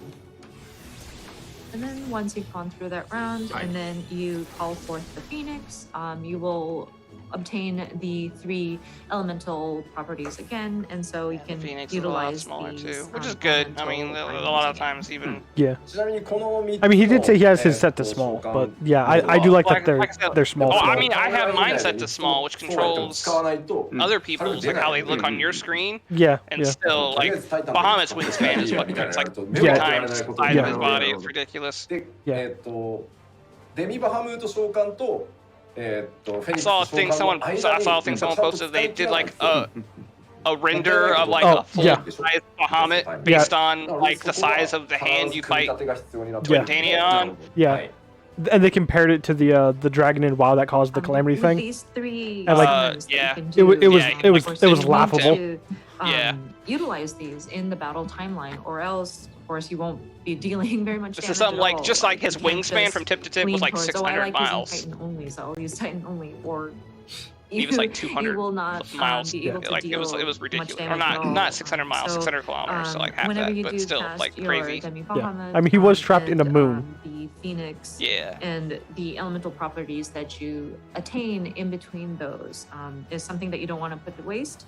And then once you've gone through that round, and then you call forth the Phoenix, you will obtain the 3 elemental properties again, and so you can Phoenix utilize is a lot smaller these, too, which is good. I mean, a lot of times even. Yeah. ちなみにこの3つの I mean, he did say he has his set to small, but yeah, I do like that they're small. Oh, I still. mean, I have mine set to small, which controls 使わないと other people's, like how they look on your screen, Yeah, and yeah. still, like, Bahamut's wingspan is fucking, it's like 3 Yeah. times the size of his body. It's ridiculous. で、 Yeah. デミバハムート召喚と、フェニッ I クス saw a 召 thing 喚の someone, I 間 saw a に thing ちゃん someone と posted. 使 They い切 did らない like と a render of like Oh, a full yeah. size Bahamut based on like the size of the hand you fight Twintania on. Yeah. And they compared it to the dragon in WoW that caused the calamity with thing. These 3 And, like, summons that you yeah. can It was do, it was you need laughable. to, Yeah. Utilize these in the battle timeline, or else, of course, you won't be dealing very much This damage is something at like all. just like his you can't wingspan just from tip to tip was lean like towards, 600 I like miles. using Titan only, so I'll use Titan only, or He was like 200 you will not miles. be able to Like deal it was much ridiculous. Or damage at all. not 600 miles, So, 600 kilometers, so like half whenever that, you but do still cast like your crazy. Demi Yeah. Bahamut, I mean, he was trapped in a moon. The Phoenix, Yeah. and the elemental properties that you attain in between those is something that you don't want to put to waste.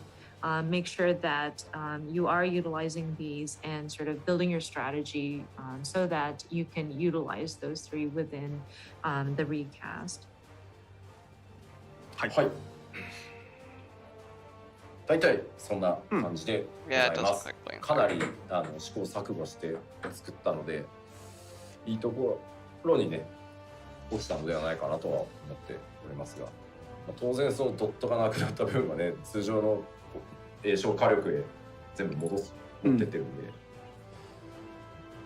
Make sure that you are utilizing these and sort of building your strategy so that you can utilize those 3 within the recast. はい。大体そんな感じでござ Yeah, い it ま does す。 look like かなり試行錯誤して作ったので、いいところにね落ちたのではないかなとは思っておりますが、まあ、当然そのドットがなくなった分はね、通常の栄唱火力へ全部持ってってるんで、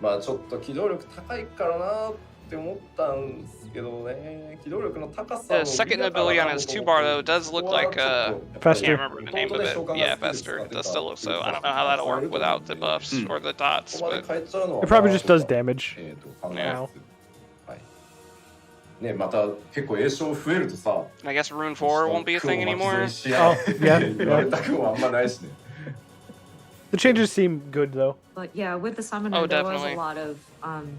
まあちょっと機動力高いからなって思ったんですけどね、機動力の高さ The second ability on his 2-bar though does look like I Fester. can't remember the name of it. Yeah, Fester. It does still look so. I don't know how that'll work without the buffs or the dots, ここまで but 変えちゃうのは It probably just does damage. 考え now. つつ、はいね、また結構栄唱増えるとさ、 I guess Rune 4 won't be a thing anymore. Oh, yeah, 言われたくもあんまないしね。 The changes seem good though. But yeah, with the summoner, Oh, there was definitely. a lot of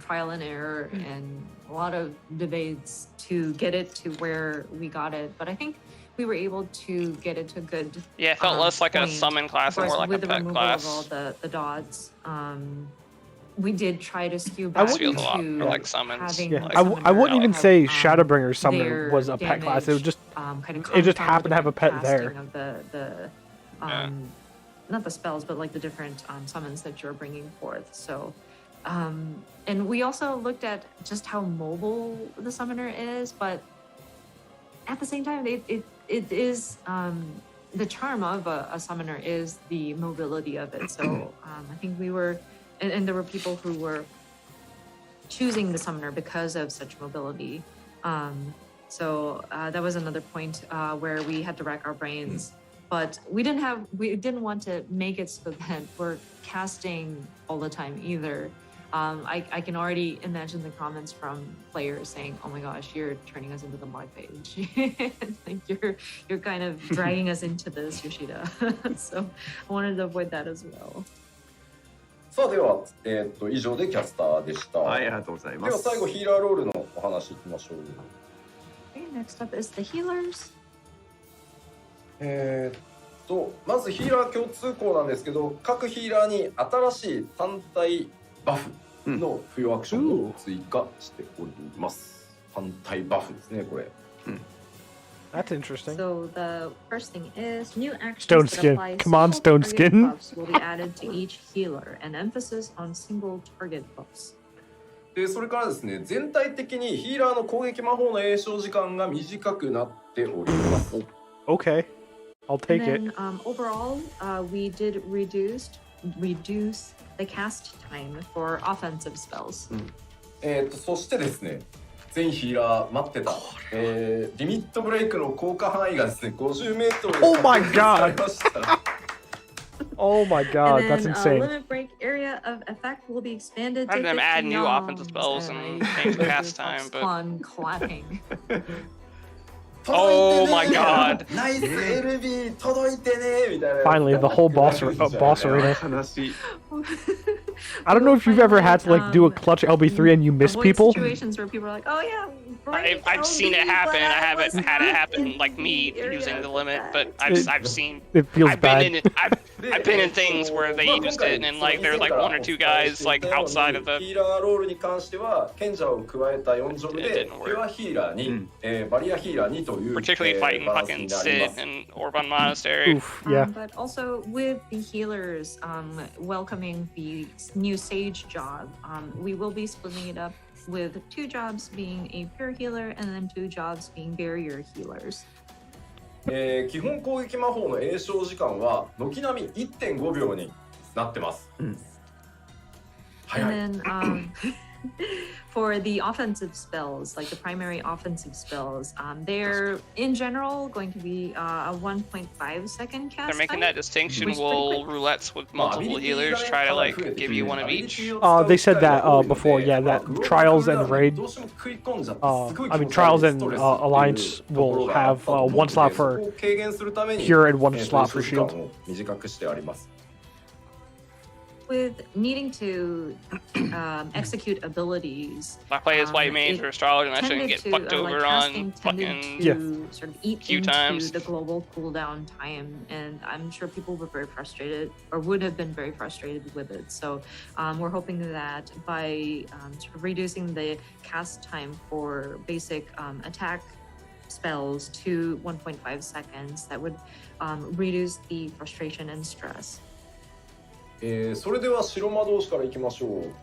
trial and error and a lot of debates to get it to where we got it. But I think we were able to get it to a good Yeah, it felt less like a point. summon class Of and course, more like a with the pet removal class. of all the dots, we did try to skew I back wouldn't- Feels a lot to more like summons. having Yeah, Like, I wouldn't even have, say Shadowbringer their Summoner was a pet class. It was just kind of it just compound happened to have a pet casting there. of the Yeah. not the spells, but like the different summons that you're bringing forth. So, and we also looked at just how mobile the summoner is, but at the same time, it is the charm of a summoner is the mobility of it. So I think we were, and there were people who were choosing the summoner because of such mobility. So that was another point where we had to rack our brains. But we didn't want to make it so that we're casting all the time either. I can already imagine the comments from players saying, "Oh my gosh, you're turning us into the mod page. Like you're kind of dragging us into this, Yoshida." So I wanted to avoid that as well. さあでは、以上でキャスターでした。はい、ありがとうございま。ですは最後ヒーラーロールのお話いきましょう。Okay, next up is the healers. まずヒーラー共通項なんですけど、各ヒーラーに新しい3体バフの付与アクションを追加しております。反対バフですね、これ。That's interesting. So the first thing is new actions Stone that skin. apply Come on, single stone target skin. buffs will be added to each healer, and emphasis on single target buffs. でそれからですね、全体的にヒーラーの攻撃魔法の詠唱時間が短くなっております。Okay, I'll take and it. then, overall, we did reduce the cast time for offensive spells. そしてですね、全ヒーラー待ってた、リミットブレイクの効果範囲がですね、50メートル Oh my god! されました。Oh my god, and that's then, insane. Limit break area of effect will be expanded Rather to than 50 add new yards, offensive spells and I change the heard cast the time, but- Foxconn clapping. Oh my god. ナイス LB 届いてねみたいな。 Finally, the whole boss arena. 悲しい。 I don't know if you've ever had to like do a clutch LB3 and you miss Avoid people. situations where people are like, oh yeah, great I've seen it LB, happen. but I haven't was had it not happen in like me the area using the of limit, but effect. I've seen. It feels I've been in bad. it. I've been in things where they used it and like there's like one or two guys like outside of ヒ the. ーラーロールに関しては賢者を加えた4ジョブ It で didn't work. ピュアヒーラーに、バリアヒーラーにという、 Particularly fighting バランスに fucking なりま Sid す。 and Orban Monastery. Oof, yeah. But also with the healers welcoming the new Sage job, we will be splitting it up with 2 jobs being a pure healer and then 2 jobs being barrier healers. 基本攻撃魔法の詠唱時間は軒並み 1.5 秒になってます。早い。 And then for the offensive spells, like the primary offensive spells, they're in general going to be a 1.5 second cast They're making time. that distinction. Which is pretty Will quick. roulettes with multiple healers try to like give you one of each? They said that before, yeah, that Trials and Raid, I mean, Trials and Alliance will have 1 slot for Cure and 1 slot for Shield. 短くしてあります。 With needing to execute abilities, I play as white mage it or astrologer and I shouldn't tended get to, fucked over casting on tended fucking. to Yeah. sort of eat few into times. the global cooldown time, and I'm sure people were very frustrated or would have been very frustrated with it. So we're hoping that by sort of reducing the cast time for basic attack spells to 1.5 seconds, that would reduce the frustration and stress. それでは白魔導士からいきましょう。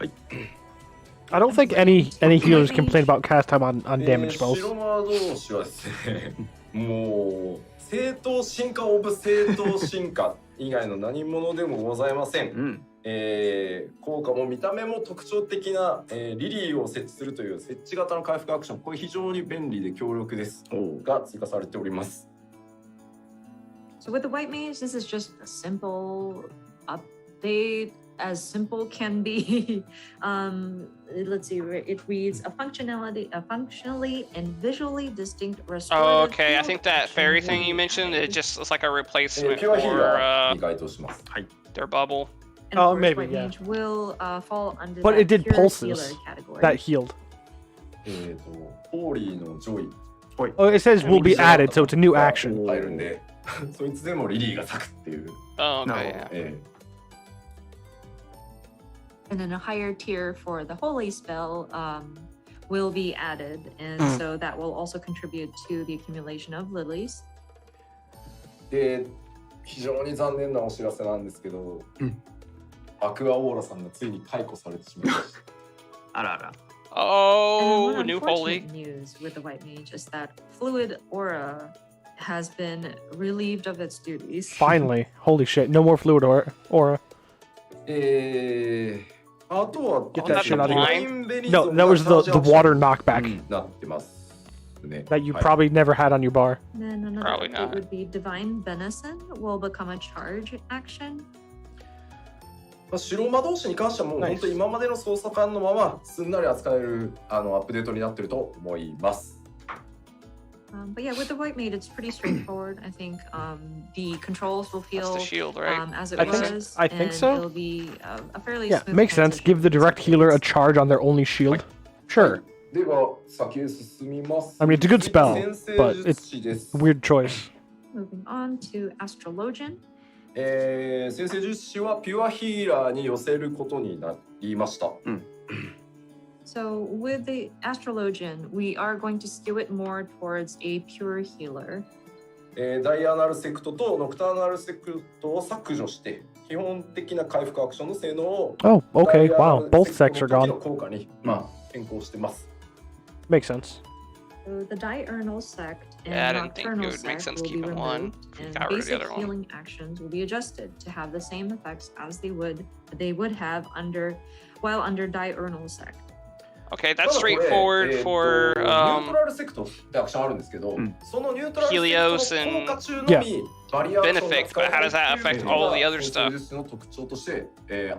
I don't think any healers complain about cast time on damage spells. 白魔導士はですね、もう正当進化オブ正当進化以外の何者でもございません。効果も見た目も特徴的な、リリーを設置するという設置型の回復アクション、これ非常に便利で強力ですが追加されております。 So with the white mage, this is just a simple update, as simple can be. Let's see, it reads a functionally and visually distinct restorative. Oh, okay. I field think that action fairy will thing be you mentioned, it added. just it's like a replacement ピュアヒー for ラーに該当します。 their bubble. And of course, maybe, white yeah. mage will fall under But that it did pure pulses healer category. that healed. ホーリーのジョイ Oh, it says will be added, so it's a new action. 入るんで、そいつでもリリーが咲くっていう。 Oh, No. okay. Yeah. And then a higher tier for the holy spell will be added, and so that will also contribute to the accumulation of lilies. で、非常に残念なお知らせなんですけど、アクアオーラさんがついに解雇されてしまいました。あらあら。 Oh, and then new one holy. unfortunate news with the white mage is that fluid aura has been relieved of its duties. Finally, holy shit, no more fluid aura. あとは Get that shit out of here. No, that was the water knockback なってますね。 that you はい probably never had on your bar. And then another Probably update not. would be divine venison will become a charge action. 白魔導士に関してはもう本当に今までの操作感のまますんなり扱えるアップデートになってると思います。 But yeah, with the white maid, it's pretty straightforward. I think the controls will That's feel the shield, right? as it I think- was. I think and so. It'll be a fairly Yeah, smooth makes sense. transition Give the direct between healer a these. charge on their only shield. Sure. では先へ進みます。 I mean, it's a good spell, 先生 but 術師です。 Weird choice. Moving on to astrologian. 先生実施はピュアヒーラーに寄せることになりました。So with the astrologian, we are going to skew it more towards a pure healer. ダイアナルセクトとノクターナルセクトを削除して基本的な回復アクションの性能を Oh, okay. Wow, both sects are ダイアナルセクトの gone. 時の効果に、まあ、変更してます。Makes sense. So the diurnal sect and Yeah, I didn't think it nocturnal would make sect sense will be keeping one. removed, and Got rid of the basic other one. healing actions will be adjusted to have the same effects as they would have while under diurnal sect. Okay, た that's だこれ straightforward for ニュートラルセクトってアクションあるんですけど、そのニュートラルセクトの効果中のみバリアクションが Benefic, 使え but how does that るっていう affect の all が the other 先 stuff? 生術の特徴として、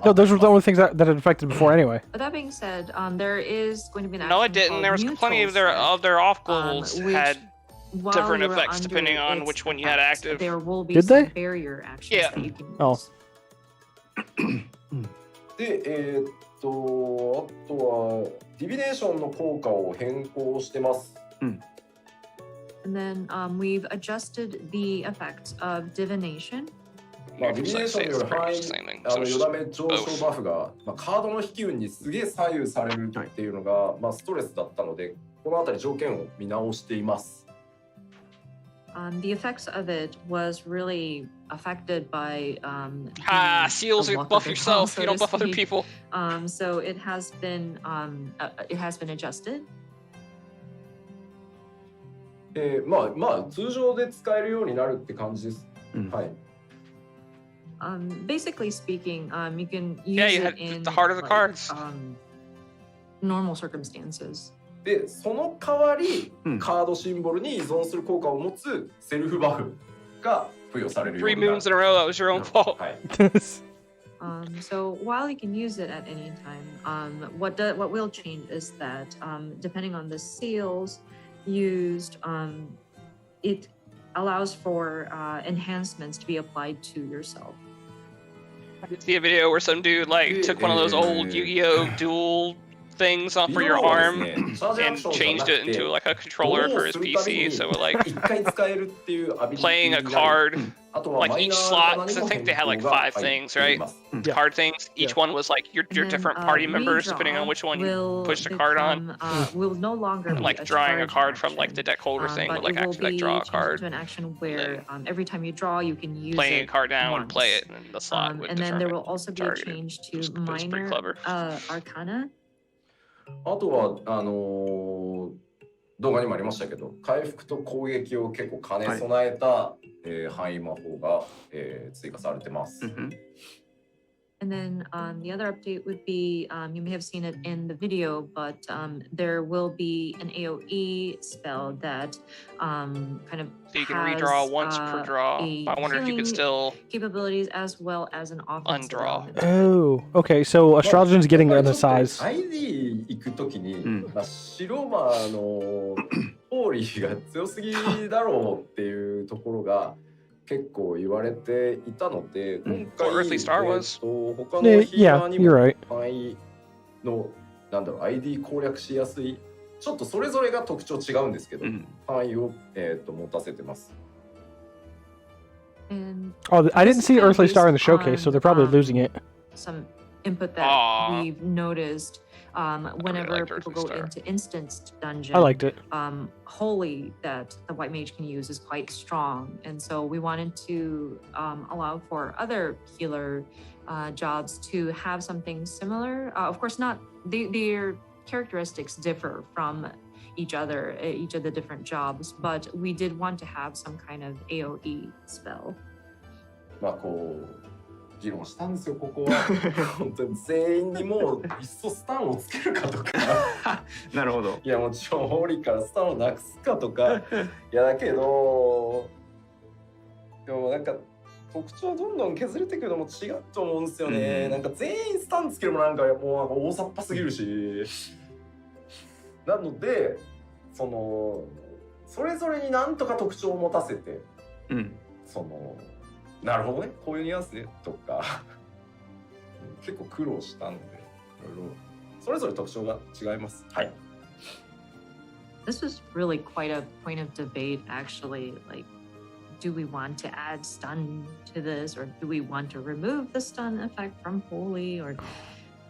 No, those were the only things that it affected before anyway. But that being said, there is going to be an No, it action didn't. There was called plenty of neutral their off sect, goals which, had while different you are effects under depending on its which one you had effects, active. There will be Did some they? barrier actions Yeah. that you can use. Oh. で、あとはディビネーションの効果を変更してます。And then we've adjusted the effects of divination. まあ、ディビネーションによる範囲 It's the same thing. よ So だめ上昇バフが、まあ、カードの引き運にすげえ左右されるっていうのが、まあ、ストレスだったのでこのあたり条件を見直しています。The effects of it was really affected by seals, the you luck buff of the yourself. draw, so You don't to buff other speak. people. So it has been adjusted. まあ通常で使えるようになるって感じです。はい。Basically speaking, you can use Yeah, you it had in the heart of the like, cards. Normal circumstances. で、その代わり、カードシンボルに依存する効果を持つセルフバフが付与されるよう Three になる。 moons in a row, that was your own fault. はい。So while you can use it at any time, what will change is that depending on the seals used, it allows for enhancements to be applied to yourself. I did see a video where some dude like took one of those old Yu-Gi-Oh dual things off for your arm and changed it into like a controller for his PC. So like 一回使えるっていうアビリティ playing a になる。 card, あとは like マイ each ナー slot, な because I 何 think they had も like 変更が 5 things, right? 入っています。 Yeah. Card things. Each one was like your And then, different party members, redraw depending on which one you will pushed a card on. become, will no longer be Like a drawing a charge card from like action, the deck holder thing, but would like it will actually like be draw a changed card, to an action where every time you draw, you can use playing a it card down and play once. it, and then the slot would And then there determine will also be a targeted. change It was to pretty minor clever. arcana. あとは動画にもありましたけど、回復と攻撃を結構兼ね備えた、範囲魔法が、追加されてます。And then the other update would be, you may have seen it in the video, but there will be an AoE spell that kind of So you can has, redraw once per draw. a I wonder if you could healing still capabilities as well as an offensive undraw. element to it. Oh, okay. So astrologian's getting an ちょっと size. ID 行くときに、まあ、白馬のホーリーが強すぎだろうっていうところが結構言われていたので、今回、 Well, Earthly Star was. 他のヒーラー Yeah, に you're も right. 範囲のなんだろう ID 攻略しやすいちょっとそれぞれが特徴違うんですけど、範囲を、持たせてます。And Oh, I didn't this see is kind of Earthly Star in the based showcase, so on, they're probably losing it. some input that Aw. we've noticed whenever liked people Earthly go Star. into instanced dungeon. I liked it. Holy that the white mage can use is quite strong, and so we wanted to allow for other healer jobs to have something similar. Of course, not their characteristics differ from each other, each of the different jobs, but we did want to have some kind of AoE spell. まあこう議論したんですよここは本当に全員にもういっそスタンをつけるかとかなるほど。いやもちろんホーリーからスタンをなくすかとかいやだけどでもなんか特徴どんどん削れていくのも違うと思うんですよね、なんか全員スタンつけるもなんかもう大雑把すぎるしなのでそれぞれになんとか特徴を持たせて、なるほどねこういうニュアンスねとか結構苦労したのでいろいろそれぞれ特徴が違います。はい。This was really quite a point of debate, actually. Like do we want to add stun to this, or do we want to remove the stun effect from Holy,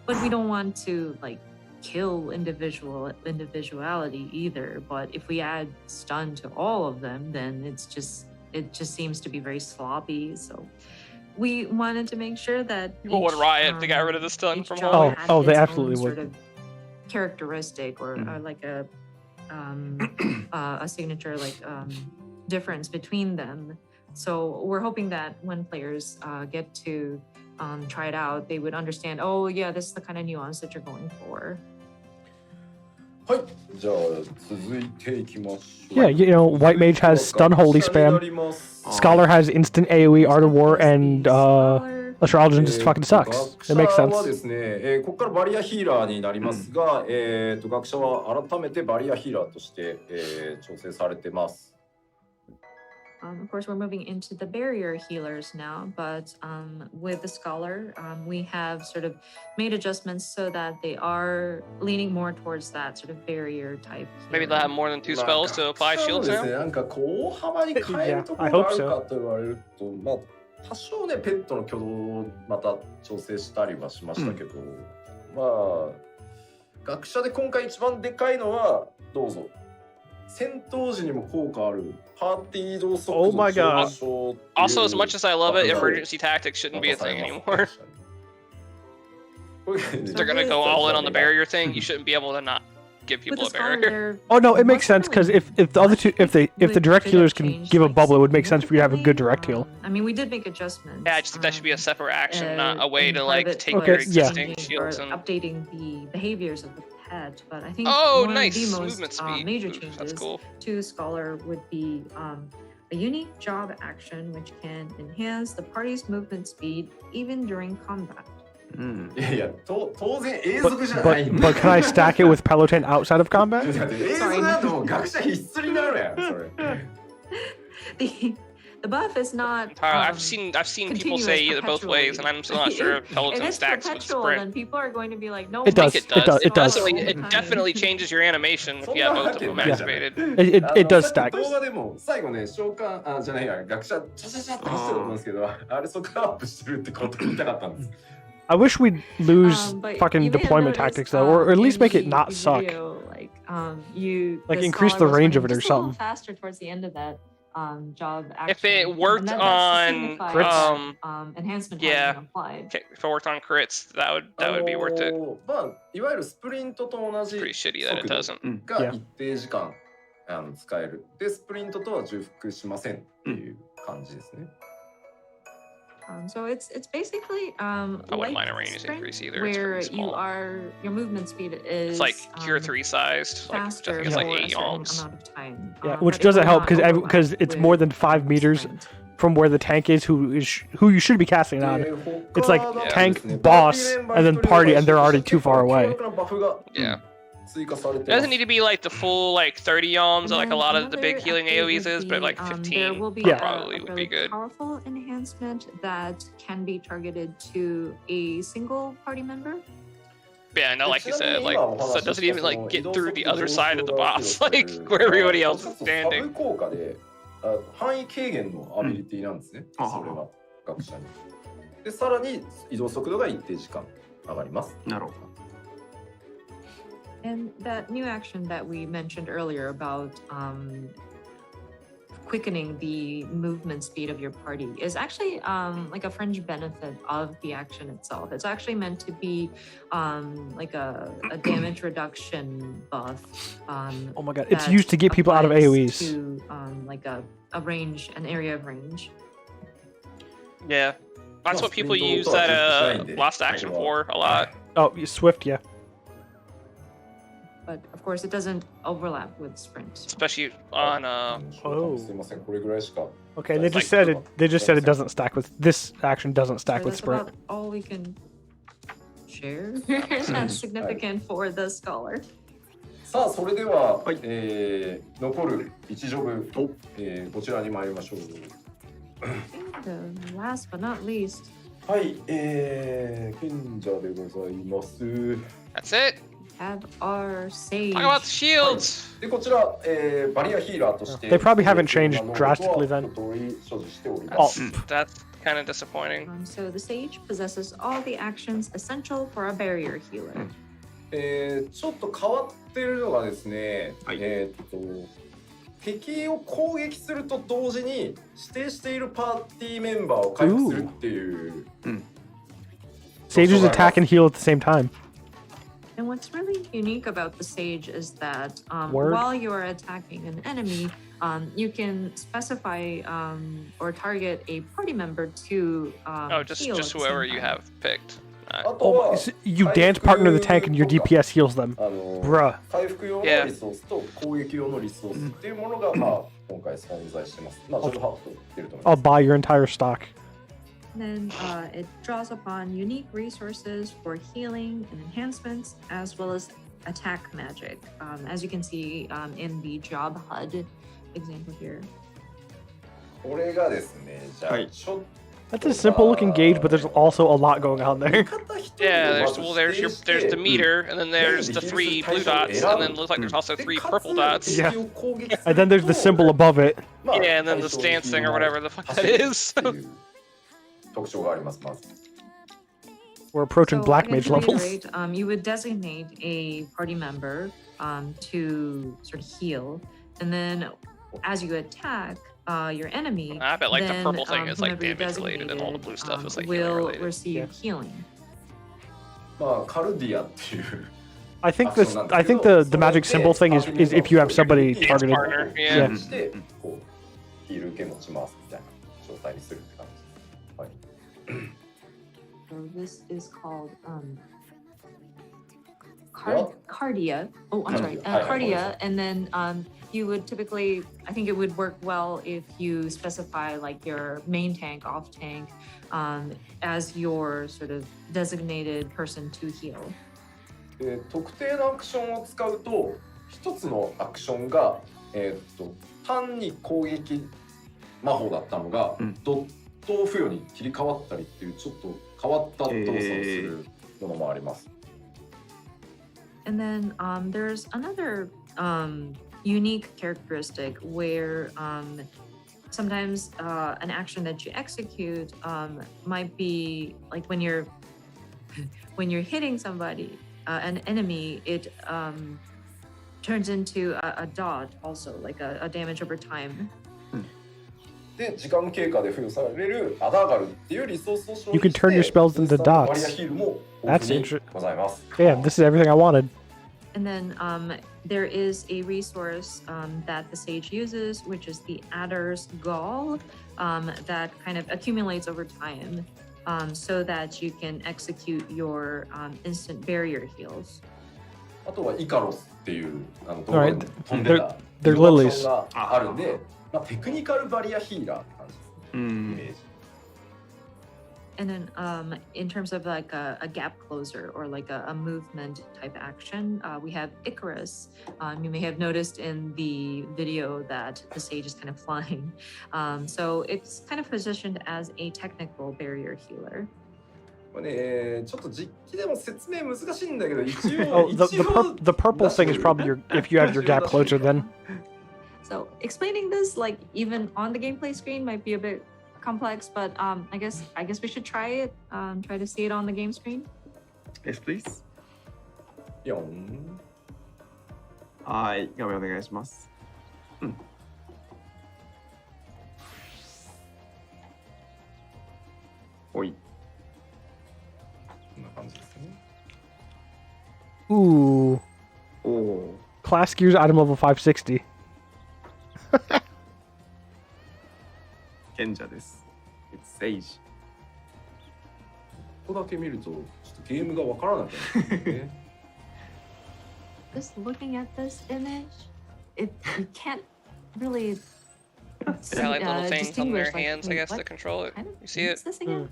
but we don't want to like kill individuality either. But if we add stun to all of them, then it just seems to be very sloppy. So we wanted to make sure that People would riot if they got rid of the stun each from job Holy. had Oh, they its absolutely own would. sort of characteristic or like a signature difference between them. So we're hoping that when players get to try it out, they would understand, oh yeah, this is the kind of nuance that you're going for. はい、じゃあ続いていきましょう。 Yeah, you know, White Mage has Stun Holy Spam. Scholar has instant AoE Art of War, and Astrologian just fucking sucks. It makes 学者は sense. ですね、ここからバリアヒーラーになりますが、学者は改めてバリアヒーラーとして、調整されてます。 Of course, we're moving into the barrier healers now, but with the scholar, we have sort of made adjustments so that they are leaning more towards that sort of barrier type. Maybe they'll have more than 2 spells to apply そう shields です now. ね、なんかこう大幅に変えるところがあるかと言われると、まあ多少ねペットの挙動をまた調整したりはしましたけど、まあ学者で今回一番でかいのはどうぞ。戦闘時にも効果あるパーティー同速 Oh 度 my 上 god. 昇っていう Also, as much as I love it, emergency tactics shouldn't be a thing anymore. They're gonna go all in on the barrier thing. You shouldn't be able to not give With people the a barrier. scholar, Oh no, it makes sense because if the other two, if the direct healers can give a bubble, it would make sense for you to have a good direct heal. I mean, we did make adjustments. Yeah, I just think that should be a separate action, not a way in to like private take for your Okay, yeah. existing changing shields or and. updating the behaviors of the pet. But I think Oh, one nice of the movement most speed. major Ooh, changes that's cool. to Scholar would be a unique job action which can enhance the party's movement speed even during combat. いやいや、当然永続じゃないん But can I stack it with Peloton outside of combat? 永続だともう学者必須になるやん、それ。The buff is not. I've seen people say either both ways, and I'm still not sure if If Peloton it's stacks with perpetual, sprint. then people are going to be like, no. It I does. think it does. It does. It definitely changes your animation if you have both of them Yeah. activated. It does stack. 動画でも最後ね、召喚じゃないや、学者チャチャチャって走ってると思うんですけど、あれそこからアップしてるってこと言いたかったんです。 I wish we'd lose But fucking you may have deployment noticed, tactics though, or at least in make it the not suck. video, you Like, the increase scholar the was range of running it or just a little something. faster towards the end of that job action. If it and worked that on signifies crits? that, enhancement yeah. has been applied. Okay, if it worked on crits, that would be worth it. まあいわゆるスプリントと同 It's じ pretty shitty that it 速 doesn't. 度が一定時間使える。でスプリントとは重複しませんっていう感じですね。So it's basically wouldn't like mind a range sprint, increase either, it's where pretty you small. your movement speed is It's like Cure 3 sized. Like, I faster think it's like for a 8 certain yalms. amount of time. Yeah, but which it doesn't will help not because overlap it's more with than 5 meters sprint. from where the tank is, who you should be casting on. It's like Yeah. tank, boss, and then party, and they're already too far away. Yeah. 追加され It てます doesn't need to be like the full like 30 yalms And like a then lot of the big another healing update AoEs would is, but be, like there 15 will be Yeah. probably a would really be good. powerful enhancement that can be targeted to a single party member. Yeah, no, like you said, like so it doesn't even like get through the other side of the boss, like where everybody else is サブ standing. 効果で範囲軽減のアビリティなんですね、うんそれは学者に。でさらに移動速度が一定時間上がります。なるほど。 And that new action that we mentioned earlier about quickening the movement speed of your party is actually like a fringe benefit of the action itself. It's actually meant to be like a damage reduction buff. Oh my god, it's that used to get people out of applies AoEs. To like a range, an area of range. Yeah. That's what people use that last action for a lot. Oh, Swift, yeah. But of course, it doesn't overlap with sprint. Especially on すいません、これぐらいしか。 Okay, they just said it doesn't stack with this action doesn't stack So with that's sprint. about all we can share. That's significant for the scholar. さあそれでは、はい残る1ジョブ、こちらに参りましょう。 The last but not least, はい、賢者でございます。 that's it. have our sage. Talk about the shields. でこちら、バリアヒーラーとして They probably haven't changed drastically then. 一通り所持しておりま Oh, す。 That's kind of disappointing. So the sage possesses all the actions essential for a barrier healer. ちょっと変わってるのがですね、はい敵を攻撃すると同時に指定しているパーティーメンバーを回復するっていう。 Sages attack and heal at the same time. And what's really unique about the sage is that Word. while you are attacking an enemy, you can specify or target a party member to Oh, just heal at the whoever same you time. have picked. あと Oh, は so you dance partner the tank and your DPS heals them. 回 Bruh. 復用のリソースと攻撃用のリソースっていうものが、まあ、今回存在してます。まあ、ジョブハーフと出ると思いま I'll す。 buy your entire stock. Then it draws upon unique resources for healing and enhancements, as well as attack magic, as you can see in the job HUD example here. これがですね、じゃあ、はいちょっと That's a simple looking gauge, but there's also a lot going on there. Yeah, there's the meter, and then there's the 3 blue dots, and then it looks like there's also 3 purple dots. Yeah. And then there's the symbol above it. Yeah, and then the stance thing or whatever the fuck that is. 特徴がありますまず。 We're approaching So, black again, mage to levels. reiterate, you would designate a party member to sort of heal, and then as you attack your enemy, I bet like the then, purple thing is like whomever you damage related, and all the designated, blue stuff is like healing will related. receive Yeah. healing. まあ、カルディアっていう。 I think the magic symbol thing is if you have somebody Dance targeted. partner, yeah. Yeah. してこうヒール受け持ちますみたいな状態にするって感じです。はい。 So this is called Yeah. cardia. Oh, I'm sorry, Cardia. cardia. And then you would typically, I think it would work well if you specify like your main tank, off tank, as your sort of designated person to heal. で特定のアクションを使うと一つのアクションが、単に攻撃魔法だったのが、ドット付与に切り替わったりっていうちょっと変わった動作をするものもあります。And then there's another unique characteristic where sometimes an action that you execute might be like when you're hitting somebody, an enemy, it turns into a dot also, like a damage over time. で時間経過で付与されるアダーガルっていうリソースを消費して You can turn your spells into バリア dots. ヒールも That's 豊富にございます。 Damn, this is everything I wanted. And then there is a resource that the sage uses, which is the Adder's Gall, that kind of accumulates over time so that you can execute your instant barrier heals. あとはイカロスっていう動画 Alright, に飛んでた they're アクション lilies. があるんで、まあ、テクニカルバリアヒーラーって感じですね。イメージ。 And then in terms of like a gap closer or like a movement type action, we have Icarus. You may have noticed in the video that the sage is kind of flying. So it's kind of positioned as a technical barrier healer. これね、ちょっと実機でも説明難しいんだけど、一 Oh, 応 the purple thing is probably your if you have your gap closer then. So explaining this like even on the gameplay screen might be a bit complex, but I guess we should try it. Try to see it on the game screen. Yes, please. 4はい、画面お願いします。おい。こんな感じですね。 Ooh. おお。 Class gears item level 560. 賢者です。It's Sage。ここだけ見ると、ちょっとゲームがわからなくなるんですね。Just looking at this image, you can't really Yeah, like little things on their distinguish, like, hands, I wait, guess, to what control it. kind of You see it? is this again?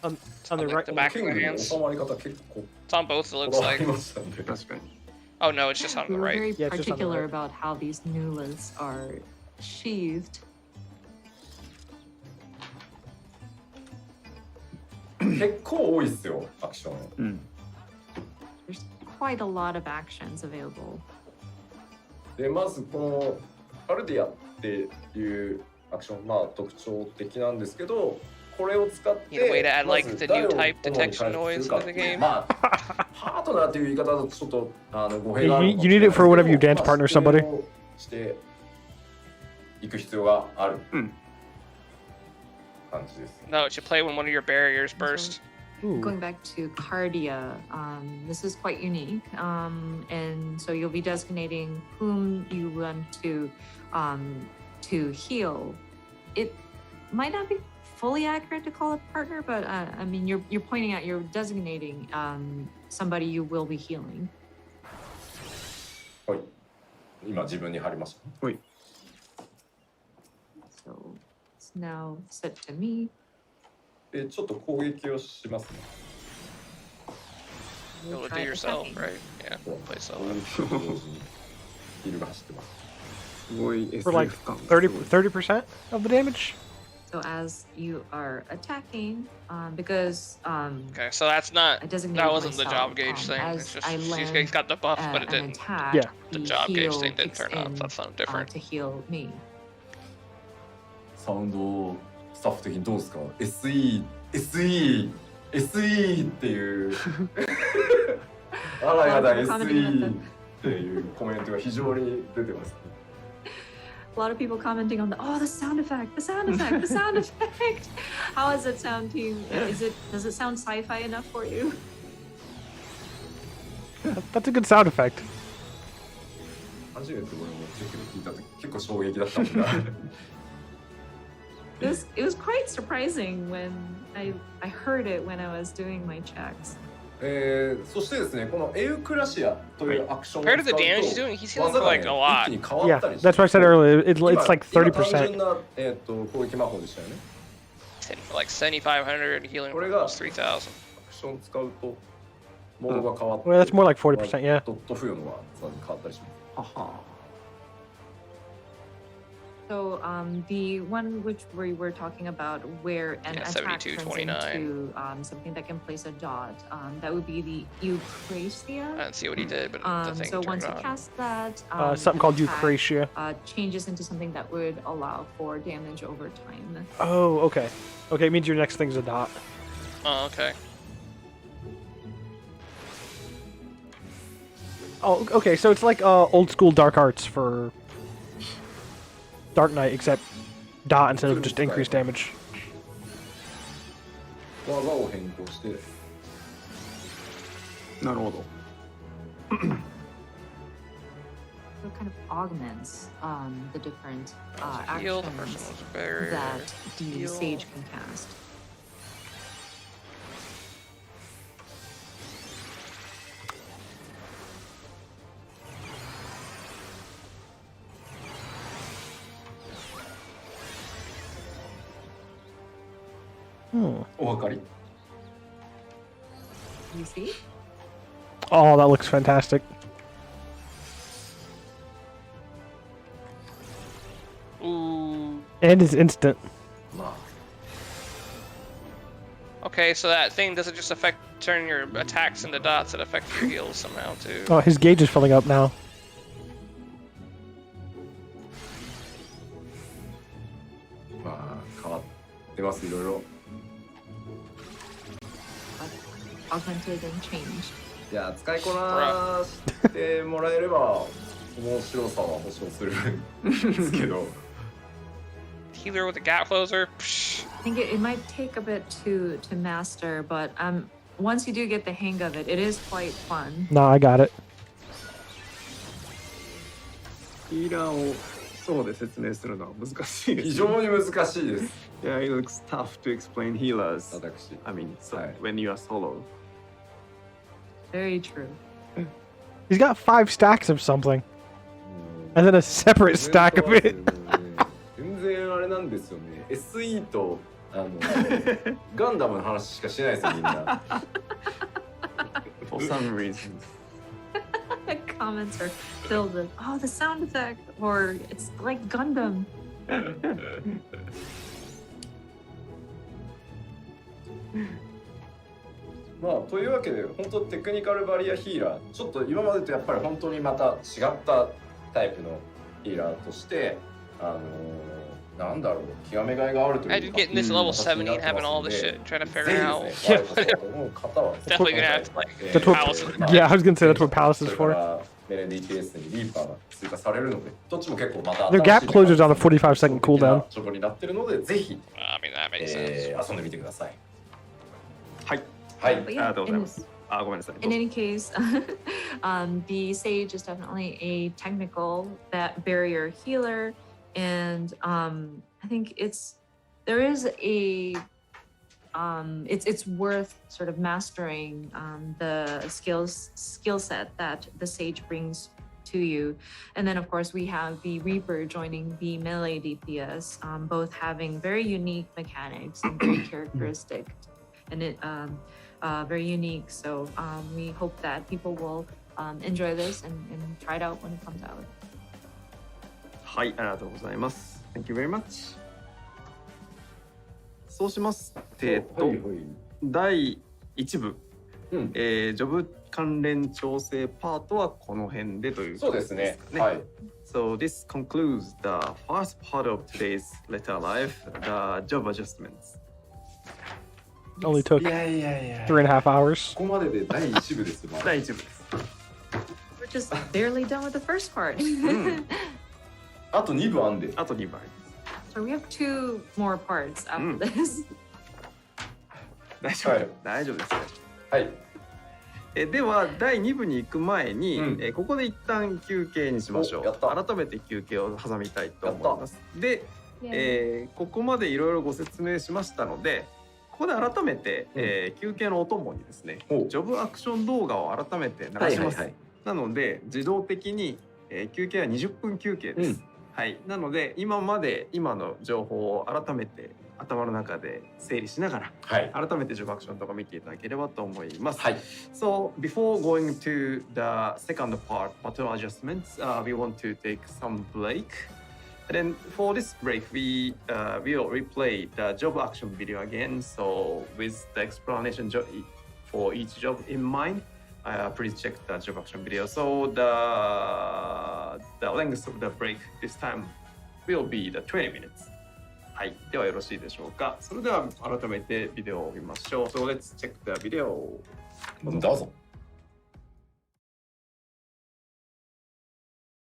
On On the like right. the back ケ of ン the グの hands. 収まり方結構 It's on both, it こ looks だわり like. ましたんで。確かに。 Oh no, it's just on We the were right. very Yeah, it's just on the particular right. about how these newlets are sheathed. 結構多いっすよ、アクション。うん。There's quite a lot of actions available. でまずこのアルディアっていうアクション、まあ特徴的なんですけど、これを使って Need a way to add, ま like, ず the 誰 new を type 主に回 detection 復 noise するか into っ the ていう game. まあパートナーという言い方だとちょっと語弊 You, がある you かもし need れ it ない for ですけ whatever you ど dance まあ partner 指定 somebody. をしていく必要がある感じです。 No, it should play when one of your barriers burst. Ooh. Going back to Cardia, this is quite unique. And so you'll be designating whom you want to heal. It might not be fully accurate to call it partner, but I mean, you're pointing out, you're designating somebody you will be healing. はい。今自分に貼りました。 So it's now set to me. でちょっと攻撃をしますね。 Be able to do Try yourself, attacking. right? Yeah, play 攻 solo. 撃と同時にヒールが走ってます。 すごい For like SF 感 30% of the damage? So as you are attacking, because Okay, so that's not. I designated That wasn't the myself, job gauge thing. as It's just I he's land, got the buff, but it an didn't. attack, Yeah. The the job gauge heal thing didn't kicks turn on. in, That's something different. to heal me. サウンドスタッフ的にどうですか ?SE っていうあらやだ SE っていうコメントが非常に出てます、ね。A lot of people commenting on the sound effect, the sound effect, the sound effect. How is it sound, team? Does it sound sci-fi enough for you? That's a good sound effect. 初めて俺もチェックで聞いた時結構衝撃だったもんな。It was quite surprising when I heard it when I was doing my checks. そしてですね、このエウクラシアというアクションを使 Compared う to the と damage he's doing, he's healing 技 for が like ね a 一 lot. 気に変わ Yeah, ったりして that's what I said earlier. It's 今 like 今単 30%. 純な、攻撃魔法でしたよね。 Like 7,500 healing for これが almost 3,000. アクション使うとモードが変わって、 Well, that's more like 40%, yeah. ドット付与のはさらに変わったりします。 So the one which we were talking about where an Yeah, attack 72, turns 29. into something that can place a dot, that would be the Eucrasia. I didn't see what he did, but the thing So turned once you on. cast that, Something called the attack, Eucrasia. changes into something that would allow for damage over time. Oh, okay. Okay, it means your next thing's a dot. Oh, okay. Oh, okay, so it's like old school Dark Arts for Dark Knight, except dot instead of just increased damage. 技を変更して なるほど。 So it kind of augments the different Heal, the person actions was a barrier. that the Heal. sage can cast. Hmm. お分かり You see? Oh, that looks fantastic. Ooh. And it's instant. ま Okay, so that thing doesn't just affect turn your attacks into dots; it affects your heals somehow too. Oh, his gauge is filling up now. あ、まあ変わってますいろいろ。 Augmented and changed. いや使いこなしてもらえれば面白さは保証するんですけど。 Healer with a gap closer. Psh. I think it might take a bit to master, but once you do get the hang of it, it is quite fun. Nah, I got it. ヒーラーをソロで説明するのは難しいです。非常に難しいです。 Yeah, it looks tough to explain healers. 私。 I mean, so はい。 when you are solo. Very true. He's got 5 stacks of something, and then a separate stack of it. 全然あれなんですよね。SE とガンダムの話しかしてないですよみんな。 For some reason. The comments are filled with, oh, the sound effect, or it's like Gundam. まあというわけで本当テクニカルバリアヒーラーちょっと今までとやっぱり本当にまた違ったタイプのヒーラーとしてなんだろう極めがいがあるというか Imagine getting this level 70 and having all this shit, trying to figure out. ぜひですね、と思う方は Definitely gonna have to like That's what- Palace. Yeah, I was gonna say that's what Palace is それ for. からメレン DPS にリーパーが追加されるのでどっちも結構また Their gap closures on a 45-second cooldown. 処分になってるのでぜひ I mean, that makes sense. 遊んでみてください。はい。はい。 But あり yeah, がとうござい in, ます。あ、ごめんなさい。 in any case, the Sage is definitely a technical barrier healer, and I think it's worth sort of mastering the skill set that the Sage brings to you. And then of course we have the Reaper joining the melee DPS, both having very unique mechanics and very characteristic, and very unique. So we hope that people will enjoy this and try it out when it comes out. はい、ありがとうございます。Thank you very much. そうします第1部、ジョブ関連調整パートはこの辺でというそうですね。はい。So this concludes the first part of today's letter life, the job adjustments. Only took いやいやいや。 3.5 hours. ここまでで第1部ですよ。第1部です。 We're just barely done with the first part. あと2部あんで。あと2倍。So we have 2 more parts after this. 大丈夫、はい、大丈夫ですね。はい。では第2部に行く前に、ここで一旦休憩にしましょう。改めて休憩を挟みたいと思います。で、ここまでいろいろご説明しましたので、ここで改めて、休憩のお供にですね、ジョブアクション動画を改めて流します。なので自動的に、休憩は20分休憩です。はい。なので今の情報を改めて頭の中で整理しながら、改めてジョブアクションとか見ていただければと思います。So before going to the second part, pattern adjustments, we want to take some break. And then for this break, we will replay the job action video again. So with the explanation for each job in mind, please check the job action video. So the length of the break this time will be the 20 minutes. はい、ではよろしいでしょうか。それでは改めてビデオを見ましょう。So let's check the video. どうぞ。